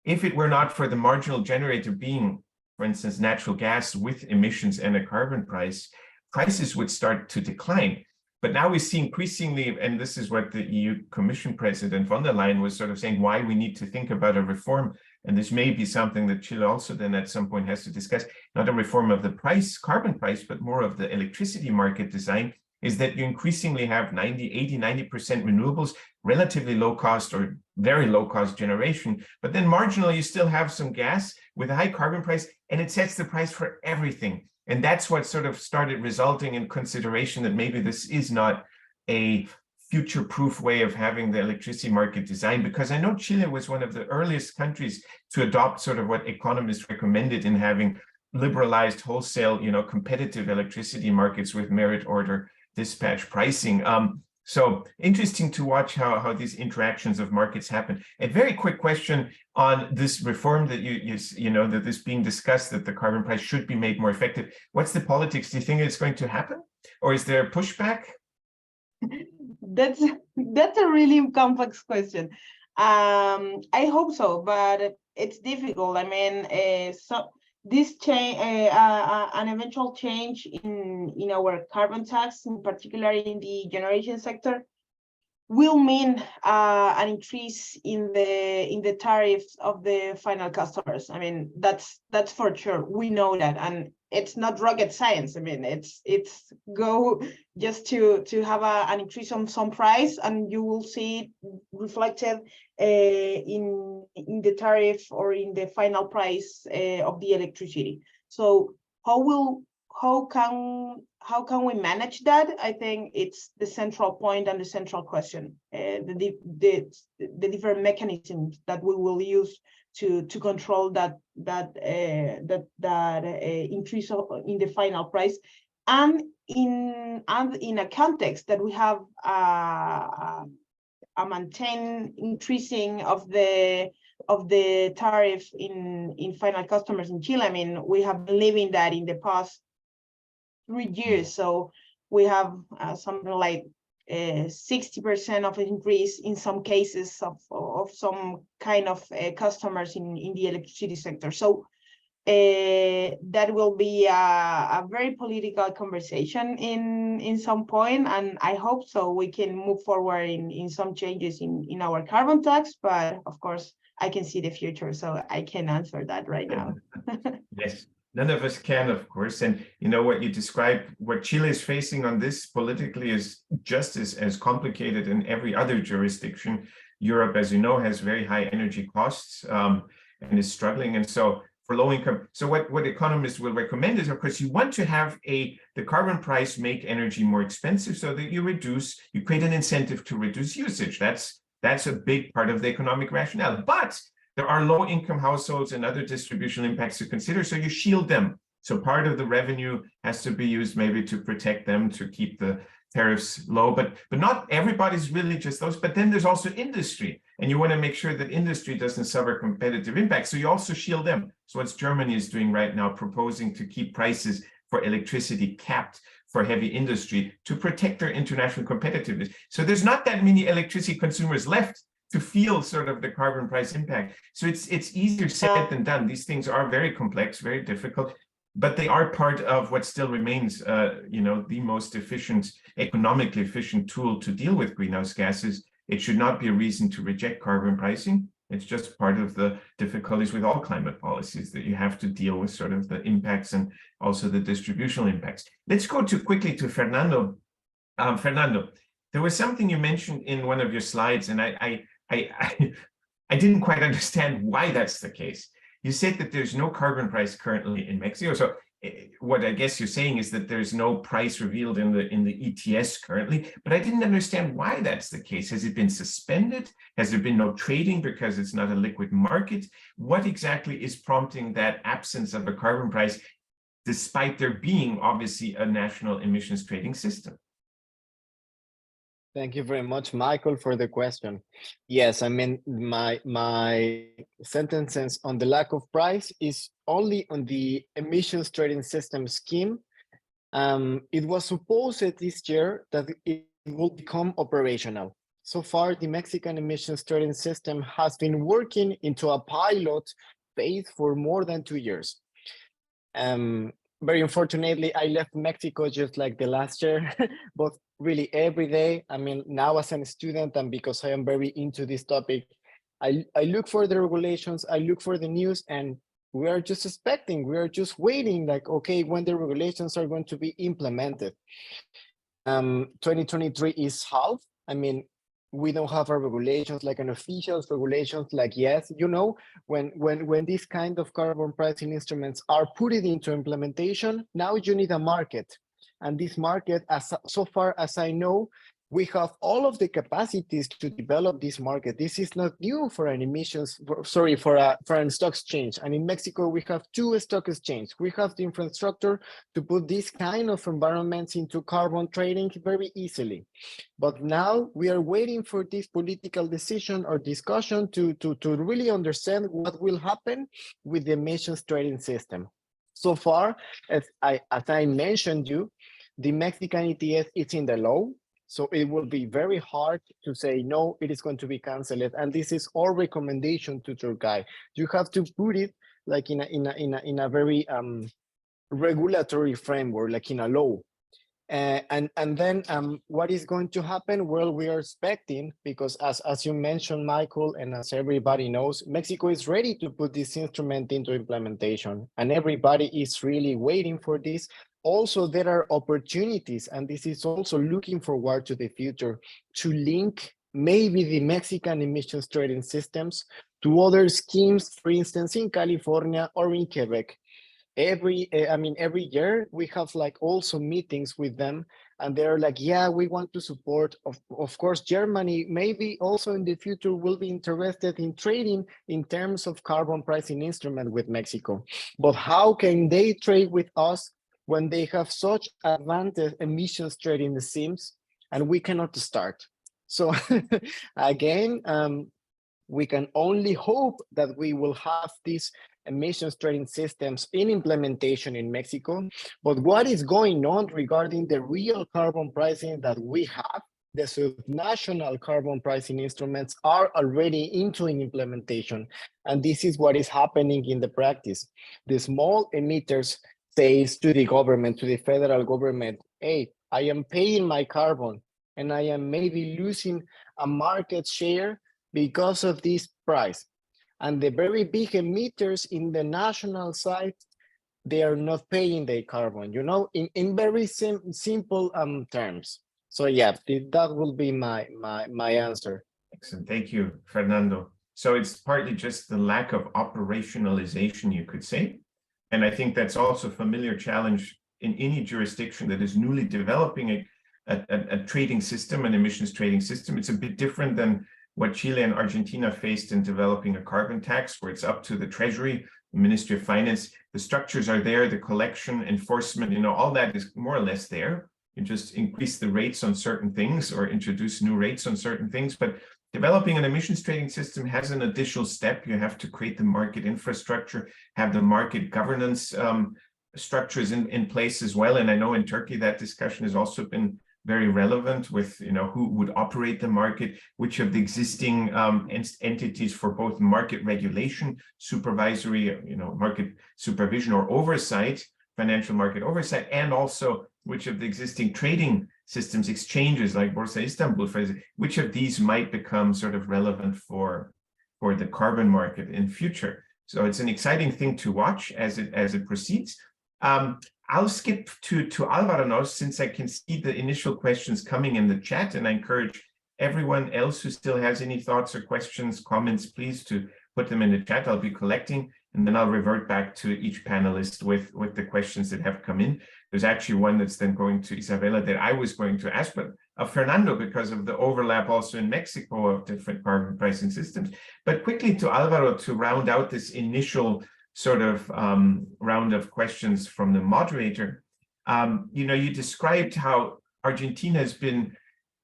if it were not for the marginal generator being, for instance, natural gas with emissions and a carbon price, prices would start to decline. But now we see increasingly, and this is what the EU Commission President von der Leyen was sort of saying, why we need to think about a reform. And this may be something that Chile also then at some point has to discuss, not a reform of the price, carbon price, but more of the electricity market design, is that you increasingly have 90% renewables, relatively low cost or very low cost generation, but then marginally you still have some gas with a high carbon price, and it sets the price for everything. And that's what sort of started resulting in consideration that maybe this is not a future-proof way of having the electricity market design, because I know Chile was one of the earliest countries to adopt sort of what economists recommended in having liberalized wholesale, you know, competitive electricity markets with merit order dispatch pricing. So interesting to watch how these interactions of markets happen. A very quick question on this reform that you know, that is being discussed, that the carbon price should be made more effective. What's the politics? Do you think it's going to happen, or is there pushback? That's a really complex question. I hope so, but it's difficult. I mean, so this change, an eventual change in our carbon tax, in particular in the generation sector, will mean an increase in the tariffs of the final customers. I mean, that's for sure. We know that, and it's not rocket science. I mean, it's go just to have an increase on some price, and you will see it reflected in the tariff or in the final price of the electricity. So how can we manage that? I think it's the central point and the central question, the different mechanisms that we will use to control that increase in the final price, and in a context that we have a maintained increasing of the tariff in final customers in Chile. I mean, we have been living that in the past 3 years, so we have something like 60% of an increase in some cases of some kind of customers in the electricity sector. So that will be a very political conversation in some point, and I hope so we can move forward in some changes in our carbon tax. But of course, I can see the future, so I can't answer that right now. Yes. None of us can, of course. And you know what you described, what Chile is facing on this politically is just as complicated in every other jurisdiction. Europe, as you know, has very high energy costs and is struggling. And so for low income, so what economists will recommend is, of course, you want to have the carbon price make energy more expensive so that you create an incentive to reduce usage. That's a big part of the economic rationale. But there are low-income households and other distributional impacts to consider, so you shield them. So part of the revenue has to be used maybe to protect them, to keep the tariffs low, but not everybody's really just those. But then there's also industry, and you want to make sure that industry doesn't suffer competitive impact, so you also shield them. So what Germany is doing right now, proposing to keep prices for electricity capped for heavy industry to protect their international competitiveness. So there's not that many electricity consumers left to feel sort of the carbon price impact. So it's easier said than done. These things are very complex, very difficult. but they are part of what still remains, the most efficient, economically efficient tool to deal with greenhouse gases. It should not be a reason to reject carbon pricing. It's just part of the difficulties with all climate policies, that you have to deal with sort of the impacts and also the distributional impacts. Let's go quickly to Fernando. Fernando, there was something you mentioned in one of your slides, and I didn't quite understand why that's the case. You said that there's no carbon price currently in Mexico. So what I guess you're saying is that there's no price revealed in the ETS currently, but I didn't understand why that's the case. Has it been suspended? Has there been no trading because it's not a liquid market? What exactly is prompting that absence of a carbon price, despite there being obviously a national emissions trading system? Thank you very much, Michael, for the question. Yes, I mean, my sentences on the lack of price is only on the emissions trading system scheme. It was supposed this year that it will become operational. So far, the Mexican emissions trading system has been working into a pilot phase for more than 2 years. Very unfortunately, I left Mexico just like the last year, but really every day, I mean, now as a student, and because I am very into this topic, I look for the regulations, I look for the news, and we are just expecting, we are just waiting, like, okay, when the regulations are going to be implemented. 2023 is half. I mean, we don't have our regulations, like an official regulations, like, yes, you know, when these kind of carbon pricing instruments are put into implementation, now you need a market. And this market, so far as I know, we have all of the capacities to develop this market. This is not new for an emissions, for an stock exchange. And in Mexico, we have 2 stock exchanges. We have the infrastructure to put this kind of environments into carbon trading very easily. But now we are waiting for this political decision or discussion to really understand what will happen with the emissions trading system. So far, as I mentioned you, the Mexican ETS is in the law. So it will be very hard to say, no, it is going to be canceled. And this is our recommendation to Turkey. You have to put it like in a very regulatory framework, like in a law. And then what is going to happen? Well, we are expecting, because as you mentioned, Michael, and as everybody knows, Mexico is ready to put this instrument into implementation, and everybody is really waiting for this. Also, there are opportunities, and this is also looking forward to the future, to link maybe the Mexican emissions trading systems to other schemes, for instance, in California or in Quebec. Every year we have like also meetings with them, and they're like, yeah, we want to support. Of course, Germany maybe also in the future will be interested in trading in terms of carbon pricing instrument with Mexico. But how can they trade with us when they have such advanced emissions trading schemes and we cannot start? So again, we can only hope that we will have these emissions trading systems in implementation in Mexico. But what is going on regarding the real carbon pricing that we have? The subnational carbon pricing instruments are already into an implementation. And this is what is happening in the practice. The small emitters says to the government, to the federal government, hey, I am paying my carbon and I am maybe losing a market share because of this price. And the very big emitters in the national side, they are not paying their carbon, you know, in very simple terms. So yeah, that will be my answer. Excellent, thank you, Fernando. So it's partly just the lack of operationalization, you could say. And I think that's also a familiar challenge in any jurisdiction that is newly developing a trading system, an emissions trading system. It's a bit different than what Chile and Argentina faced in developing a carbon tax, where it's up to the Treasury, the Ministry of Finance. The structures are there, the collection, enforcement, you know, all that is more or less there. You just increase the rates on certain things or introduce new rates on certain things. But developing an emissions trading system has an additional step. You have to create the market infrastructure, have the market governance structures in place as well. And I know in Turkey that discussion has also been very relevant with, you know, who would operate the market, which of the existing entities for both market regulation, supervisory, you know, market supervision or oversight financial market oversight, and also which of the existing trading systems, exchanges like Borsa Istanbul, for example, which of these might become sort of relevant for the carbon market in future. So it's an exciting thing to watch as it proceeds. I'll skip to Alvaro now, since I can see the initial questions coming in the chat, and I encourage everyone else who still has any thoughts or questions, comments, please to put them in the chat. I'll be collecting, and then I'll revert back to each panelist with the questions that have come in. There's actually one that's then going to Isabella that I was going to ask, but Fernando, because of the overlap also in Mexico of different carbon pricing systems. But quickly to Alvaro to round out this initial sort of round of questions from the moderator. You described how Argentina has been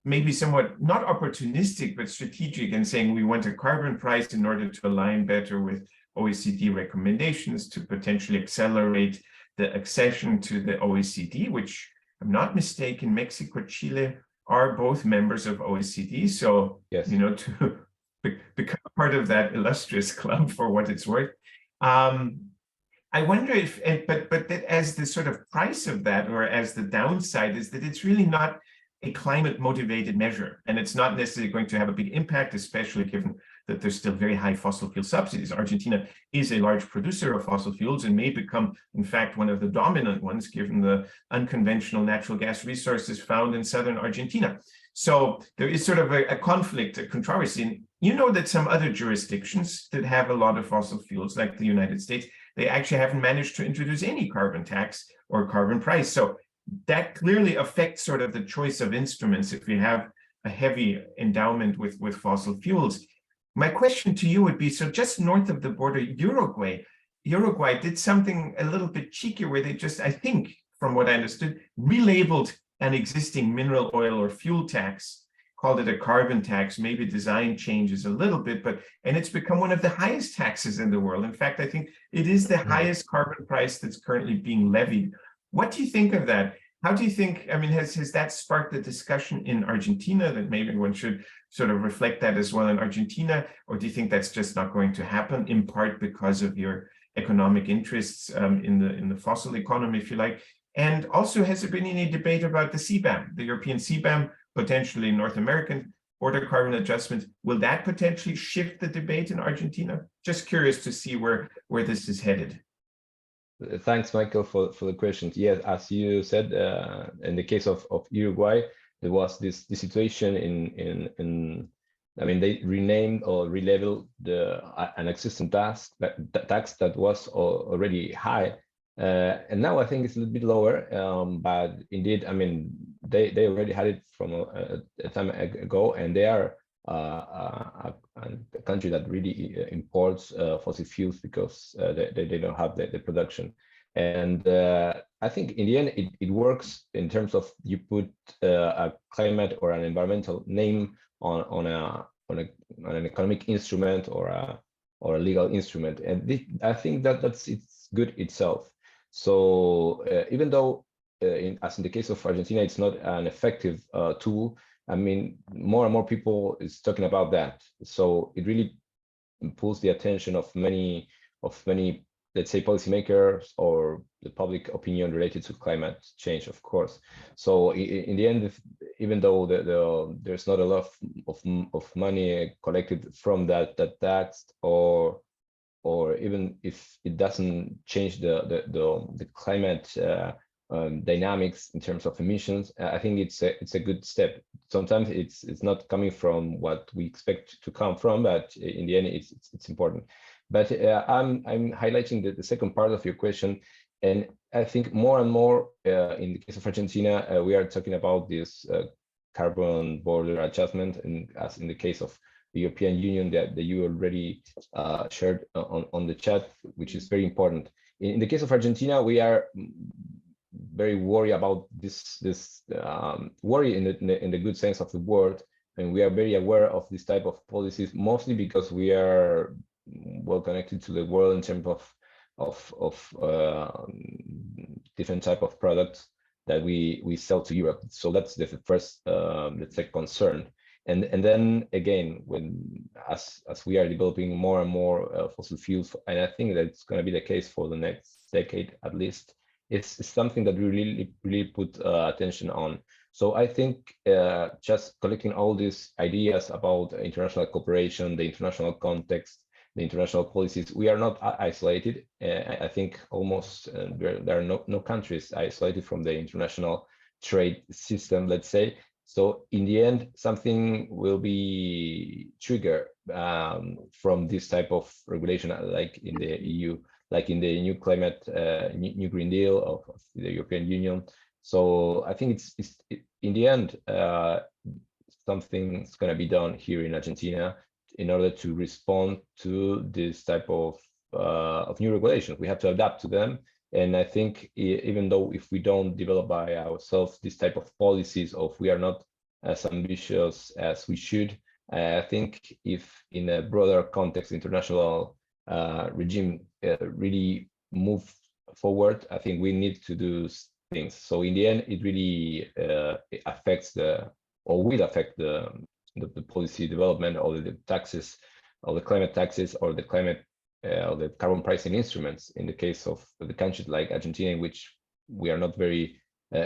maybe somewhat not opportunistic, but strategic in saying we want a carbon price in order to align better with OECD recommendations to potentially accelerate the accession to the OECD, which, if I'm not mistaken, Mexico, Chile are both members of OECD. So, yes, to become part of that illustrious club for what it's worth. I wonder if, but that as the sort of price of that, or as the downside, is that it's really not a climate motivated measure, and it's not necessarily going to have a big impact, especially given that there's still very high fossil fuel subsidies. Argentina is a large producer of fossil fuels and may become, in fact, one of the dominant ones, given the unconventional natural gas resources found in southern Argentina. So there is sort of a conflict, a controversy. And you know that some other jurisdictions that have a lot of fossil fuels, like the United States, they actually haven't managed to introduce any carbon tax or carbon price. So that clearly affects sort of the choice of instruments if we have a heavy endowment with fossil fuels. My question to you would be, so just north of the border, Uruguay did something a little bit cheeky where they just, I think, from what I understood, relabeled an existing mineral oil or fuel tax, called it a carbon tax, maybe design changes a little bit, and it's become one of the highest taxes in the world. In fact, I think it is the highest carbon price that's currently being levied. What do you think of that? How do you think, I mean, has that sparked the discussion in Argentina that maybe one should sort of reflect that as well in Argentina? Or do you think that's just not going to happen, in part because of your economic interests in the fossil economy, if you like? And also, has there been any debate about the CBAM, the European CBAM, potentially North American border carbon adjustment? Will that potentially shift the debate in Argentina? Just curious to see where this is headed. Thanks, Michael, for the questions. Yes, as you said, in the case of Uruguay, there was this situation I mean, they renamed or relabeled an existing tax that was already high, and now I think it's a little bit lower. But indeed, I mean, they already had it from a time ago, and they are a country that really imports fossil fuels because they don't have the production. And I think in the end it works in terms of you put a climate or an environmental name on an economic instrument or a legal instrument, and I think it's good itself. So even though as in the case of Argentina, it's not an effective tool, I mean, more and more people is talking about that. So it really pulls the attention of many, let's say, policymakers or the public opinion related to climate change, of course. So in the end, even though there's not a lot of money collected from that tax, or even if it doesn't change the climate dynamics in terms of emissions, I think it's a good step. Sometimes it's not coming from what we expect to come from, but in the end it's important. But I'm highlighting the second part of your question, and I think more and more in the case of Argentina, we are talking about this carbon border adjustment, and as in the case of the European Union that you already shared on the chat, which is very important. In the case of Argentina, we are very worried about this worry in the good sense of the word, and we are very aware of this type of policies, mostly because we are well connected to the world in terms of different type of products that we sell to Europe. So that's the first let's say concern. And then again, as we are developing more and more fossil fuels, and I think that's going to be the case for the next decade at least, it's something that we really put attention on. So I think just collecting all these ideas about international cooperation, the international context, the international policies, we are not isolated. I think almost there are no countries isolated from the international trade system, let's say. So in the end, something will be triggered from this type of regulation, like in the EU, like in the new climate, new Green Deal of the European Union. So I think it's in the end, something's going to be done here in Argentina in order to respond to this type of new regulations. We have to adapt to them. And I think even though if we don't develop by ourselves this type of policies, or if we are not as ambitious as we should, I think if in a broader context, international regime really move forward, I think we need to do things. So in the end, it really it affects or will affect the policy development, or the taxes, or the climate taxes, or the climate or the carbon pricing instruments in the case of the countries like Argentina, in which we are not very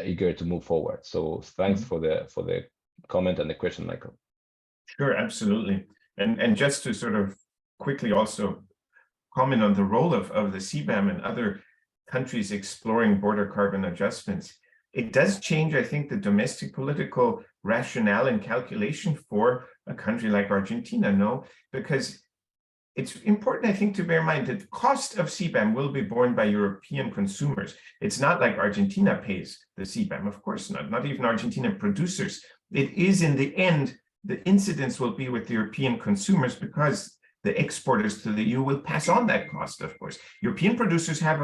eager to move forward. So thanks for the comment and the question, Michael. Sure, absolutely. And just to sort of quickly also comment on the role of the CBAM and other countries exploring border carbon adjustments, it does change, I think, the domestic political rationale and calculation for a country like Argentina, no? Because it's important, I think, to bear in mind that the cost of CBAM will be borne by European consumers. It's not like Argentina pays the CBAM, of course not even Argentinian producers. It is, in the end, the incidence will be with the European consumers, because the exporters to the EU will pass on that cost, of course. European producers have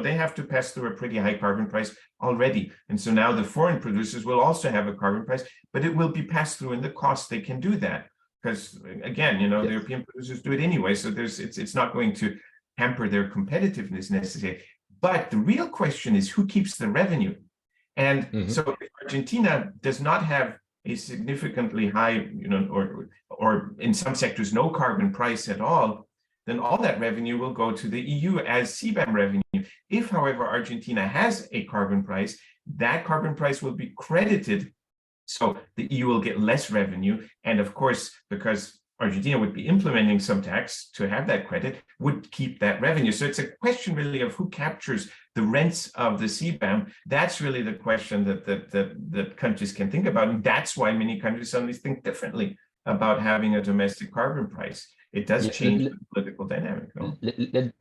they have to pass through a pretty high carbon price already. And so now the foreign producers will also have a carbon price, but it will be passed through in the cost. They can do that because, again, the European producers do it anyway. So it's not going to hamper their competitiveness necessarily. But the real question is, who keeps the revenue? And so if Argentina does not have a significantly high, or in some sectors, no carbon price at all, then all that revenue will go to the EU as CBAM revenue. If, however, Argentina has a carbon price, that carbon price will be credited. So the EU will get less revenue. And of course, because Argentina would be implementing some tax to have that credit, would keep that revenue. So it's a question really of who captures the rents of the CBAM. That's really the question that countries can think about. And that's why many countries suddenly think differently about having a domestic carbon price. It does change the political dynamic. No?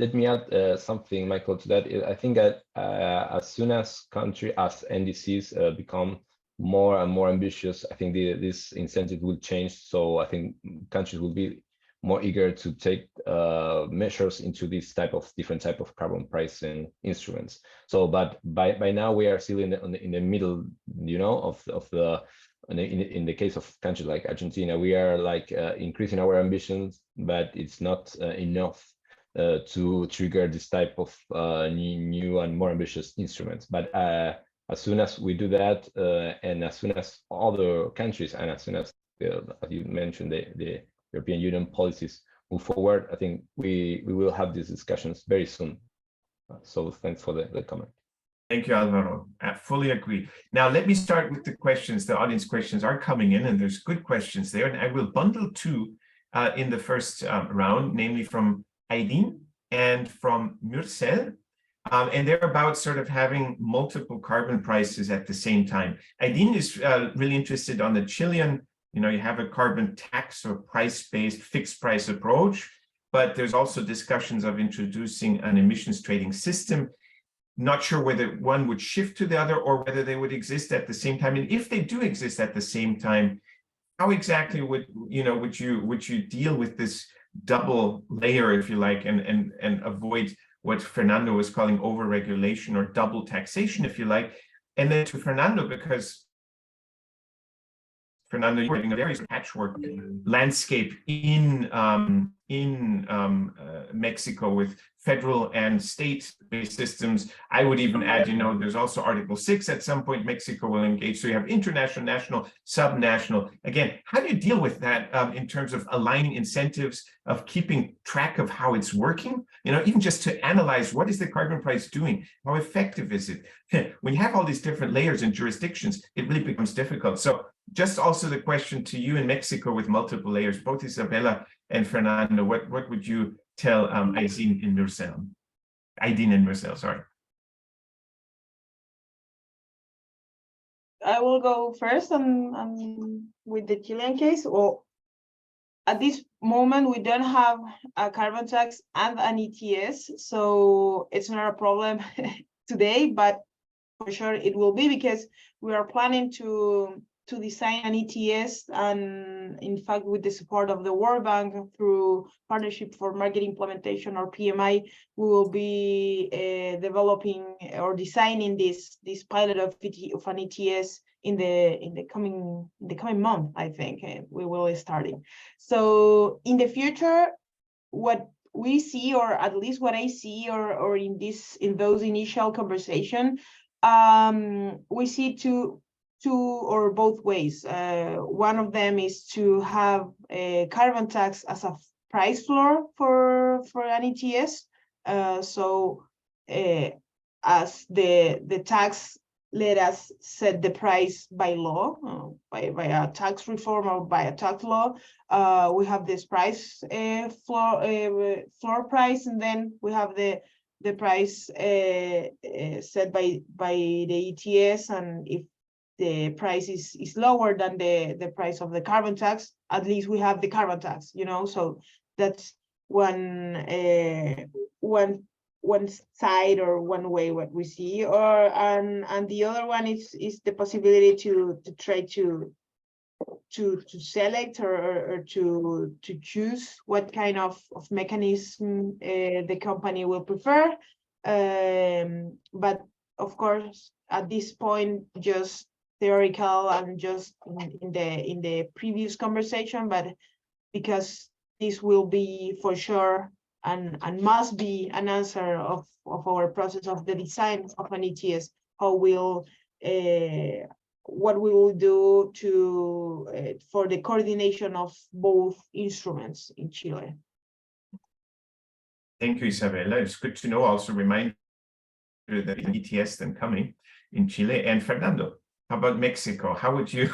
Let me add something, Michael, to that. I think that as soon as NDCs become more and more ambitious, I think this incentive will change. So I think countries will be more eager to take measures into this different type of carbon pricing instruments. So, but by now we are still in the middle, in the case of countries like Argentina, we are increasing our ambitions, but it's not enough to trigger this type of new and more ambitious instruments. But as soon as we do that, and as soon as other countries, and as soon as you mentioned, the European Union policies move forward, I think we will have these discussions very soon. So thanks for the comment. Thank you, Alvaro. I fully agree. Now, let me start with the questions. The audience questions are coming in, and there's good questions there. And I will bundle two in the first round, namely from Aydin and from Mürcel. And they're about sort of having multiple carbon prices at the same time. Aydin is really interested on the Chilean, you have a carbon tax or price-based fixed price approach, but there's also discussions of introducing an emissions trading system. Not sure whether one would shift to the other or whether they would exist at the same time. And if they do exist at the same time, how exactly would you deal with this double layer, if you like, and avoid what Fernando was calling overregulation or double taxation, if you like? And then to Fernando, because Fernando, you're having a very patchwork landscape in Mexico with federal and state-based systems. I would even add, there's also Article 6 at some point Mexico will engage. So you have international, national, subnational. Again, how do you deal with that in terms of aligning incentives, of keeping track of how it's working? Even just to analyze, what is the carbon price doing? How effective is it? When you have all these different layers and jurisdictions, it really becomes difficult. So just also the question to you in Mexico with multiple layers, both Isabella and Fernando, what would you tell Aydin and Nursel, sorry. I will go first on with the Chilean case. Well, at this moment, we don't have a carbon tax and an ETS, so it's not a problem today, but for sure it will be, because we are planning to design an ETS, and in fact, with the support of the World Bank through Partnership for Market Implementation, or PMI, we will be developing or designing this pilot of an ETS in the coming month. I think we will be starting. So in the future, what we see, or at least what I see, or in those initial conversation, we see two or both ways. One of them is to have a carbon tax as a price floor for an ETS. So as the tax let us set the price by law, by a tax reform or by a tax law. We have this price floor price, and then we have the price set by the ETS, and if the price is lower than the price of the carbon tax, at least we have the carbon tax, so that's one side or one way what we see, and the other one is the possibility to try to select or to choose what kind of mechanism the company will prefer, but of course at this point just theoretical and just in the previous conversation, but because this will be for sure and must be an answer of our process of the design of an ETS, what we will do for the coordination of both instruments in Chile. Thank you, Isabella. It's good to know. Also remind you that the ETS then coming in Chile. And Fernando, how about Mexico? How would you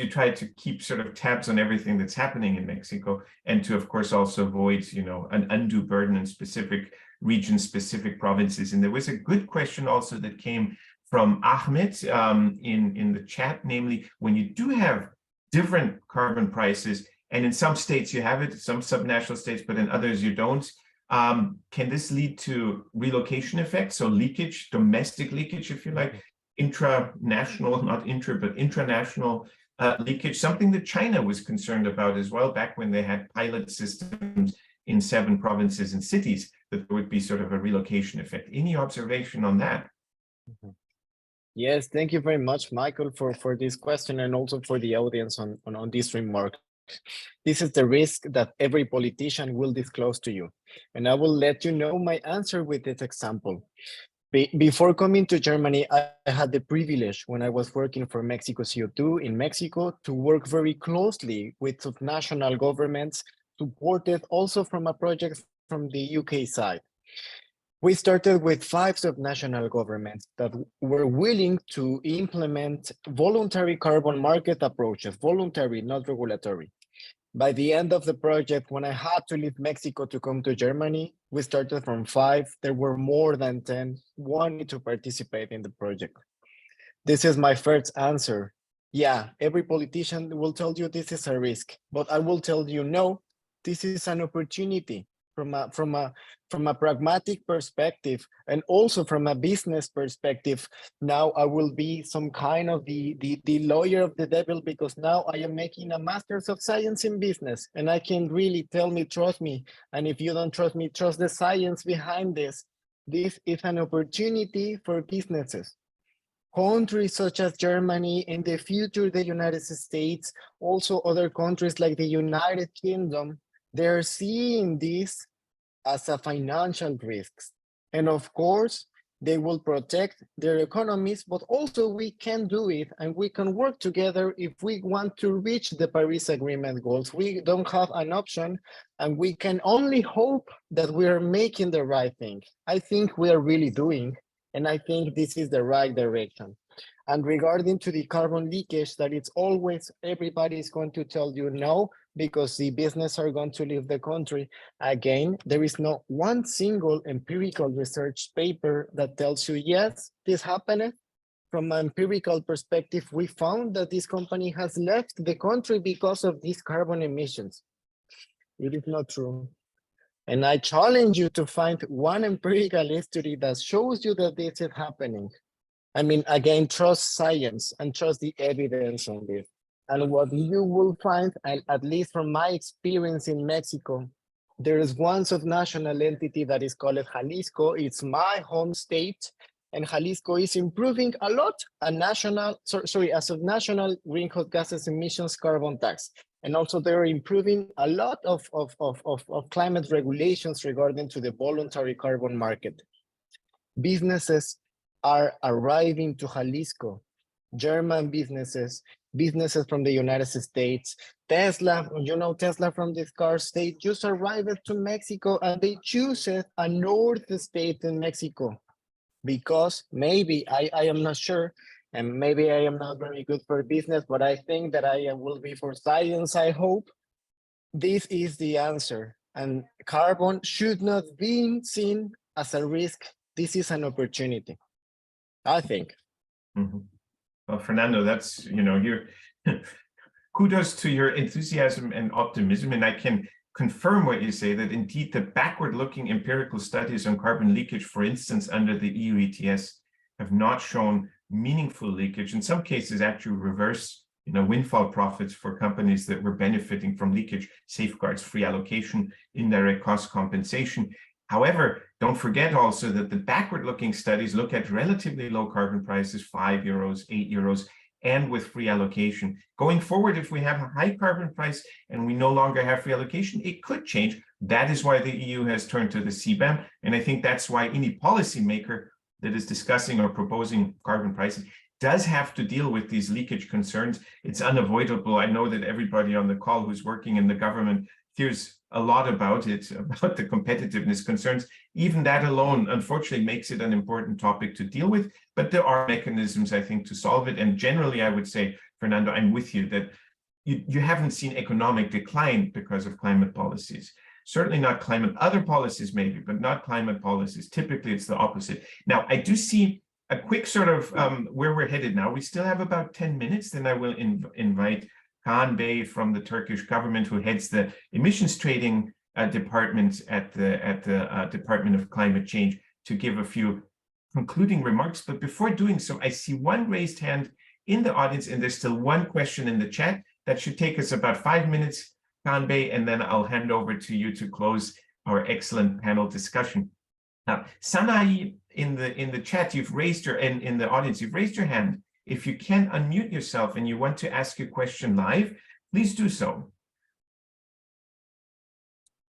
try to keep sort of tabs on everything that's happening in Mexico, and to, of course, also avoid, an undue burden in specific regions, specific provinces? And there was a good question also that came from Ahmed in the chat, namely, when you do have different carbon prices, and in some states you have it, some subnational states, but in others you don't, can this lead to relocation effects? So leakage, domestic leakage, if you like, intranational, not intra, but intranational leakage, something that China was concerned about as well back when they had pilot systems in 7 provinces and cities, that there would be sort of a relocation effect. Any observation on that? Yes, thank you very much, Michael, for this question, and also for the audience on this remark. This is the risk that every politician will disclose to you, and I will let you know my answer with this example. Before coming to Germany, I had the privilege, when I was working for Mexico CO2 in Mexico, to work very closely with subnational governments, supported also from a project from the UK side. We started with 5 subnational governments that were willing to implement voluntary carbon market approaches, voluntary, not regulatory. By the end of the project, when I had to leave Mexico to come to Germany, we started from 5. There were more than 10 wanting to participate in the project. This is my first answer. Yeah, every politician will tell you this is a risk, but I will tell you, no, this is an opportunity from a pragmatic perspective, and also from a business perspective. Now I will be some kind of the lawyer of the devil, because now I am making a master's of science in business, and I can really tell me, trust me. And if you don't trust me, trust the science behind this. This is an opportunity for businesses. countries such as Germany, in the future, the United States, also other countries like the United Kingdom, they're seeing this as a financial risk. And of course, they will protect their economies, but also we can do it and we can work together if we want to reach the Paris Agreement goals. We don't have an option and we can only hope that we are making the right thing. I think we are really doing, and I think this is the right direction. And regarding to the carbon leakage, that it's always, everybody is going to tell you no, because the business are going to leave the country. Again, there is not one single empirical research paper that tells you, yes, this happened. From an empirical perspective, we found that this company has left the country because of these carbon emissions. It is not true. And I challenge you to find one empirical history that shows you that this is happening. I mean, again, trust science and trust the evidence on this. And what you will find, at least from my experience in Mexico, there is one subnational entity that is called Jalisco. It's my home state, and Jalisco is improving a lot a subnational greenhouse gases emissions carbon tax. And also they're improving a lot of climate regulations regarding to the voluntary carbon market. Businesses are arriving to Jalisco, German businesses from the United States, Tesla, you know, Tesla from these cars, they just arrived to Mexico and they choose a north state in Mexico because maybe, I am not sure, and maybe I am not very good for business, but I think that I will be for science, I hope. This is the answer, and carbon should not be seen as a risk. This is an opportunity, I think. Mm-hmm. Well, Fernando, that's, you know, you're kudos to your enthusiasm and optimism. And I can confirm what you say, that indeed the backward-looking empirical studies on carbon leakage, for instance, under the EU ETS, have not shown meaningful leakage. In some cases, actually reverse, you know, windfall profits for companies that were benefiting from leakage safeguards, free allocation, indirect cost compensation. However, don't forget also that the backward-looking studies look at relatively low carbon prices, 5 euros, 8 euros, and with free allocation. Going forward, if we have a high carbon price and we no longer have free allocation, it could change. That is why the EU has turned to the CBAM. And I think that's why any policymaker that is discussing or proposing carbon pricing does have to deal with these leakage concerns. It's unavoidable. I know that everybody on the call who's working in the government hears a lot about it, about the competitiveness concerns. Even that alone, unfortunately, makes it an important topic to deal with. But there are mechanisms, I think, to solve it. And generally, I would say, Fernando, I'm with you that you haven't seen economic decline because of climate policies. Certainly not climate, other policies maybe, but not climate policies. Typically, it's the opposite. Now, I do see a quick sort of where we're headed now. We still have about 10 minutes, then I will invite Kaan Bey from the Turkish government, who heads the emissions trading department at the Department of Climate Change, to give a few concluding remarks. But before doing so, I see one raised hand in the audience, and there's still one question in the chat. That should take us about 5 minutes, Kaan Bey, and then I'll hand over to you to close our excellent panel discussion. Now, Sanai, in the chat, you've raised your, and in the audience, you've raised your hand. If you can unmute yourself and you want to ask your question live, please do so.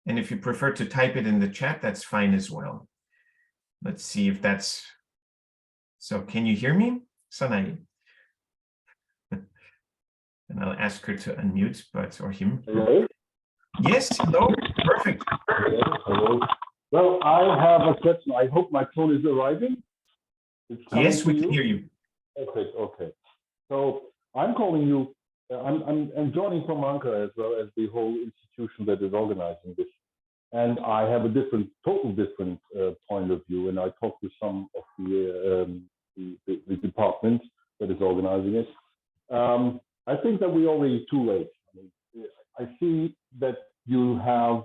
And if you prefer to type it in the chat, that's fine as well. Let's see if that's, so can you hear me, Sanai? And I'll ask her to unmute, or him. Hello? Yes, hello, perfect. Hello. Well, I have a question. I hope my tone is arriving. Yes, we can hear you. Okay. So I'm calling you, I'm joining from Ankara as well as the whole institution that is organizing this. And I have a total different point of view. And I talked with some of the department that is organizing it. I think that we're already too late. I see that you have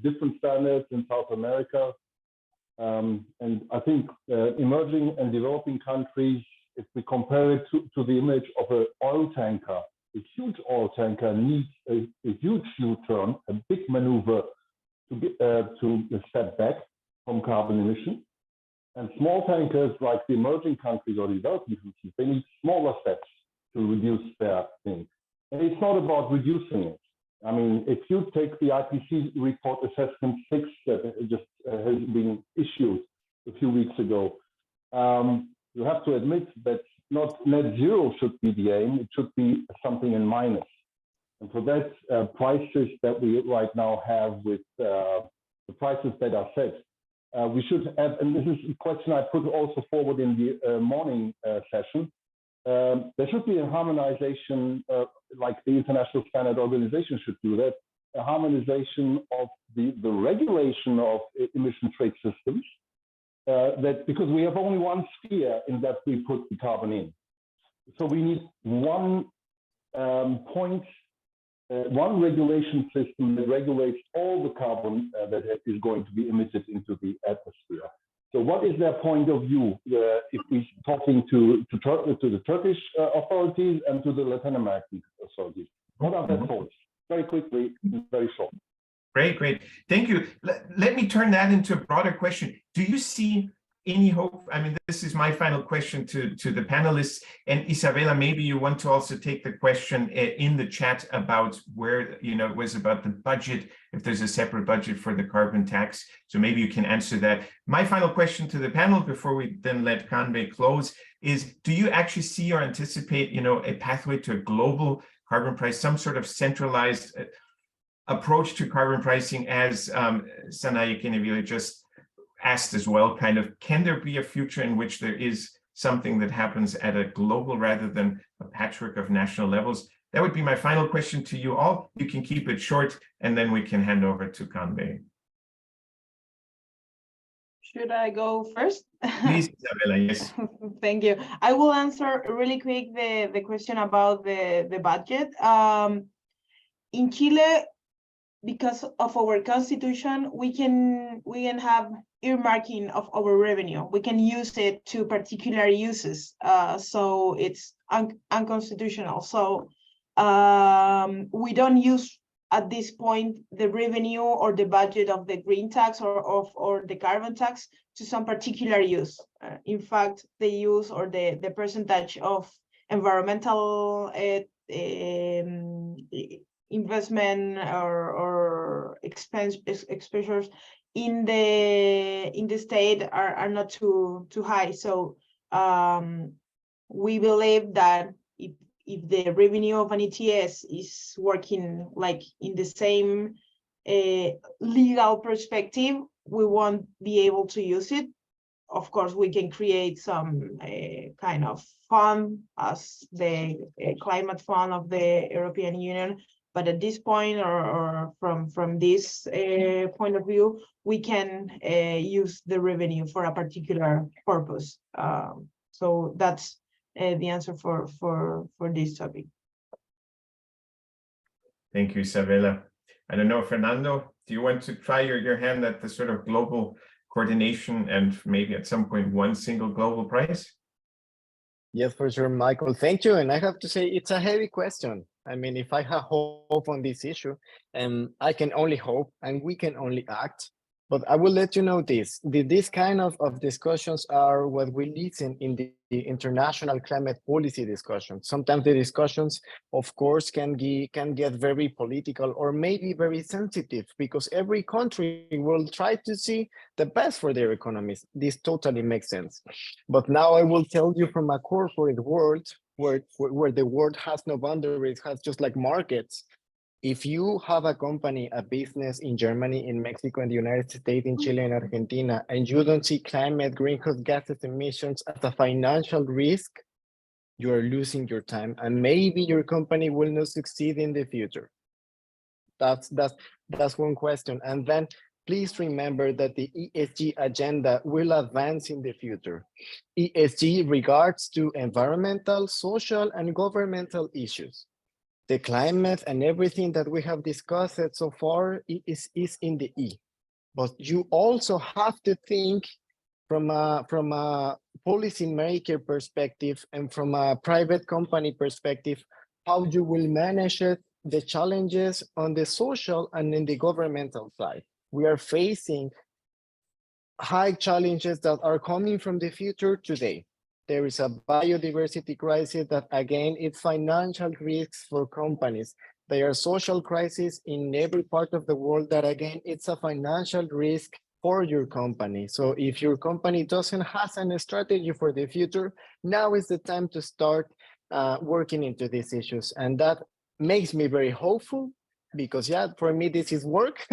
different standards in South America. And I think emerging and developing countries, if we compare it to the image of an oil tanker, a huge oil tanker needs a huge U-turn, a big maneuver to step back from carbon emission. And small tankers, like the emerging countries or developing countries, they need smaller steps to reduce their thing. And it's not about reducing it. I mean, if you take the IPC report assessment 6 that just has been issued a few weeks ago, you have to admit that not net zero should be the aim, it should be something in minus. And for that, prices that we right now have with the prices that are set, we should have, and this is a question I put also forward in the morning session, there should be a harmonization, like the International Standard Organization should do that, a harmonization of the regulation of emission trade systems, that because we have only one sphere in that we put the carbon in. So we need one one regulation system that regulates all the carbon that is going to be emitted into the atmosphere. So what is their point of view if we're talking to the Turkish authorities and to the Latin American authorities? What are their thoughts? Very quickly, very short. Great. Thank you. Let me turn that into a broader question. Do you see any hope? I mean, this is my final question to the panelists. And Isabella, maybe you want to also take the question in the chat about where, it was about the budget, if there's a separate budget for the carbon tax. So maybe you can answer that. My final question to the panel before we then let Kanbei close is, do you actually see or anticipate, a pathway to a global carbon price, some sort of centralized approach to carbon pricing, as Sanae Kenevile just asked as well, kind of, can there be a future in which there is something that happens at a global rather than a patchwork of national levels? That would be my final question to you all. You can keep it short, and then we can hand over to Kanbei. Should I go first? Please, Isabella, yes. Thank you. I will answer really quick the question about the budget. In Chile, because of our constitution, we can have earmarking of our revenue. We can use it to particular uses. So it's unconstitutional. So we don't use at this point the revenue or the budget of the green tax or the carbon tax to some particular use. In fact, the use or the percentage of environmental investment or expenditures in the state are not too high. So we believe that if the revenue of an ETS is working like in the same legal perspective, we won't be able to use it. Of course, we can create some kind of fund as the climate fund of the European Union. But at this point, or from this point of view, we can use the revenue for a particular purpose. So that's the answer for this topic. Thank you, Isabella. I don't know, Fernando, do you want to try your hand at the sort of global coordination and maybe at some point one single global price? Yes, for sure, Michael. Thank you. And I have to say, it's a heavy question. I mean, if I have hope on this issue, I can only hope and we can only act. But I will let you know this. These kind of discussions are what we listen in the international climate policy discussions. Sometimes the discussions, of course, can get very political or maybe very sensitive because every country will try to see the best for their economies. This totally makes sense. But now I will tell you from a corporate world where the world has no boundaries, has just like markets. If you have a company, a business in Germany, in Mexico, in the United States, in Chile, and Argentina, and you don't see climate greenhouse gases emissions as a financial risk, you are losing your time, and maybe your company will not succeed in the future. That's one question. And then please remember that the ESG agenda will advance in the future. ESG regards to environmental, social, and governmental issues. The climate and everything that we have discussed so far is in the E. But you also have to think from a policymaker perspective and from a private company perspective, how you will manage it, the challenges on the social and in the governmental side. We are facing high challenges that are coming from the future today. There is a biodiversity crisis that, again, it's financial risks for companies. There are social crises in every part of the world that, again, it's a financial risk for your company. So if your company doesn't have a strategy for the future, now is the time to start working into these issues. And that makes me very hopeful, because yeah, for me, this is work.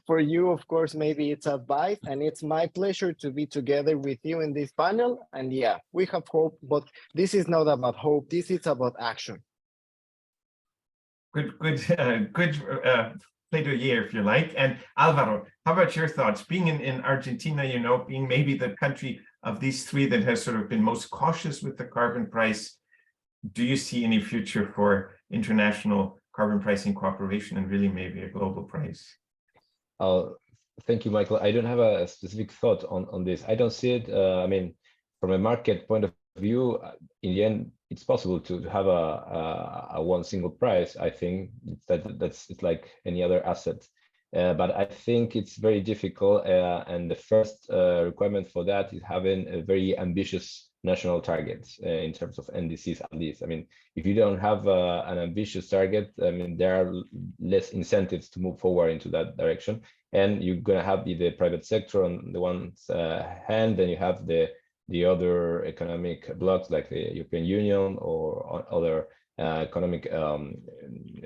For you, of course, maybe it's advice, and it's my pleasure to be together with you in this panel. And yeah, we have hope, but this is not about hope. This is about action. Good plaidoyer, if you like. And Alvaro, how about your thoughts? Being in Argentina, you know, being maybe the country of these three that has sort of been most cautious with the carbon price, do you see any future for international carbon pricing cooperation and really maybe a global price? Thank you, Michael. I don't have a specific thought on this. I don't see it. I mean, from a market point of view, in the end, it's possible to have a one single price. I think it's like any other asset. But I think it's very difficult. And the first requirement for that is having a very ambitious national targets in terms of NDCs at least. I mean, if you don't have an ambitious target, I mean, there are less incentives to move forward into that direction. And you're going to have the private sector on the one hand, then you have the other economic blocks like the European Union or other economic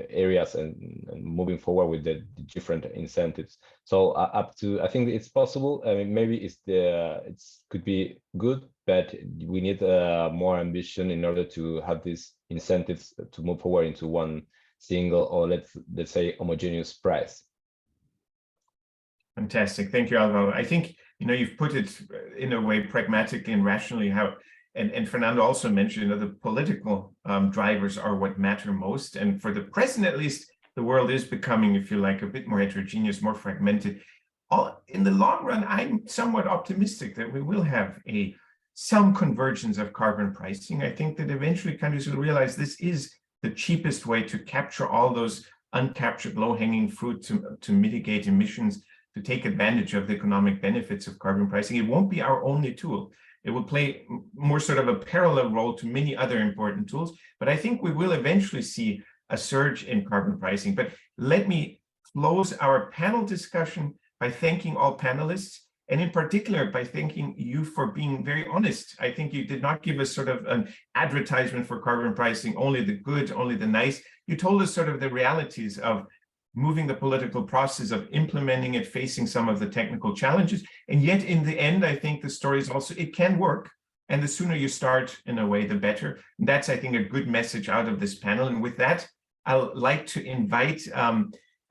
areas and moving forward with the different incentives. So up to, I think it's possible. I mean, maybe it could be good, but we need more ambition in order to have these incentives to move forward into one single, or let's say homogeneous price. Fantastic. Thank you, Alvaro. I think, you know, you've put it in a way pragmatically and rationally how, and Fernando also mentioned, you know, the political drivers are what matter most. And for the present, at least, the world is becoming, if you like, a bit more heterogeneous, more fragmented. In the long run, I'm somewhat optimistic that we will have some convergence of carbon pricing. I think that eventually countries will realize this is the cheapest way to capture all those uncaptured low-hanging fruit to mitigate emissions, to take advantage of the economic benefits of carbon pricing. It won't be our only tool. It will play more sort of a parallel role to many other important tools, but I think we will eventually see a surge in carbon pricing. But let me close our panel discussion by thanking all panelists, and in particular by thanking you for being very honest. I think you did not give us sort of an advertisement for carbon pricing, only the good, only the nice. You told us sort of the realities of moving the political process, of implementing it, facing some of the technical challenges. And yet in the end, I think the story is also, it can work. And the sooner you start in a way, the better. And that's, I think, a good message out of this panel. And with that, I'd like to invite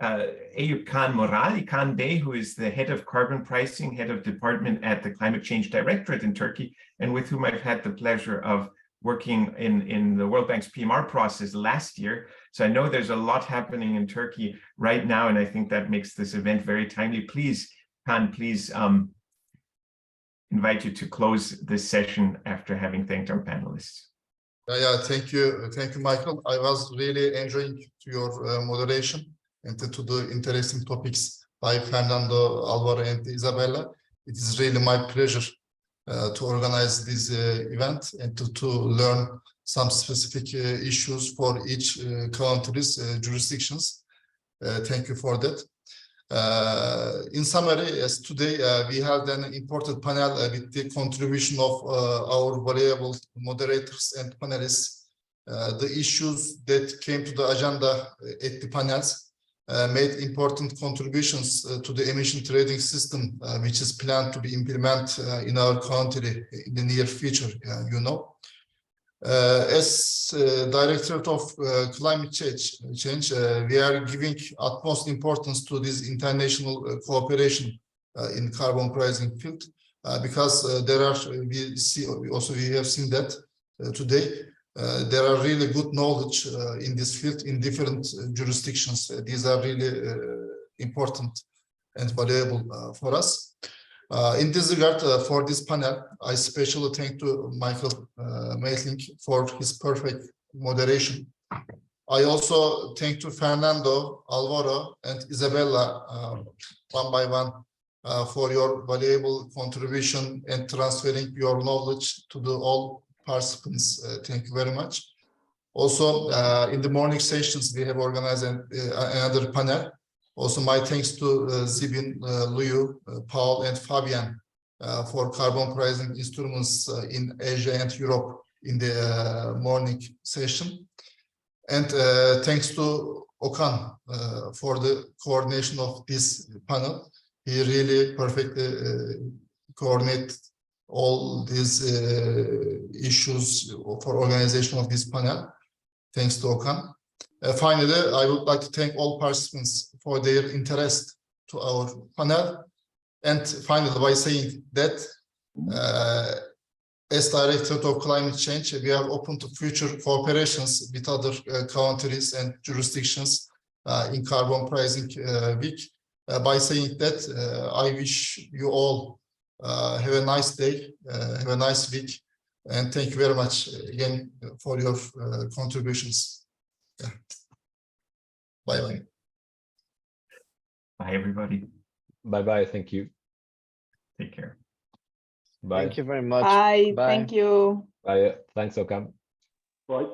Eyüp Khan Moral, Khan Bey, who is the head of carbon pricing, head of department at the Climate Change Directorate in Turkey, and with whom I've had the pleasure of working in the World Bank's PMR process last year. So I know there's a lot happening in Turkey right now, and I think that makes this event very timely. Please, Khan, please invite you to close this session after having thanked our panelists. Yeah, thank you, Michael. I was really enjoying your moderation and to the interesting topics by Fernando, Alvaro, and Isabella. It is really my pleasure to organize this event and to learn some specific issues for each country's jurisdictions. Thank you for that. In summary, as today we had an important panel with the contribution of our valuable moderators and panelists. The issues that came to the agenda at the panels made important contributions to the emission trading system, which is planned to be implemented in our country in the near future, you know. As Directorate of Climate Change, we are giving utmost importance to this international cooperation in carbon pricing field, because there are, we have seen that today, there are really good knowledge in this field in different jurisdictions. These are really important and valuable for us. In this regard, for this panel, I especially thank to Michael Maitling for his perfect moderation. I also thank to Fernando, Alvaro, and Isabella one by one for your valuable contribution and transferring your knowledge to the all participants. Thank you very much. Also, in the morning sessions, we have organized another panel. Also, my thanks to Zhibin, Luyue, Paul, and Fabian for carbon pricing instruments in Asia and Europe in the morning session. And thanks to Okan for the coordination of this panel. He really perfectly coordinated all these issues for organization of this panel. Thanks to Okan. Finally, I would like to thank all participants for their interest to our panel. And finally, by saying that, as Director of Climate Change, we are open to future cooperations with other countries and jurisdictions in carbon pricing week. By saying that, I wish you all have a nice day, have a nice week, and thank you very much again for your contributions. Yeah. Bye-bye. Bye, everybody. Bye-bye. Thank you. Take care. Bye. Thank you very much. Bye. Bye. Thank you. Bye. Thanks, Okan. Right.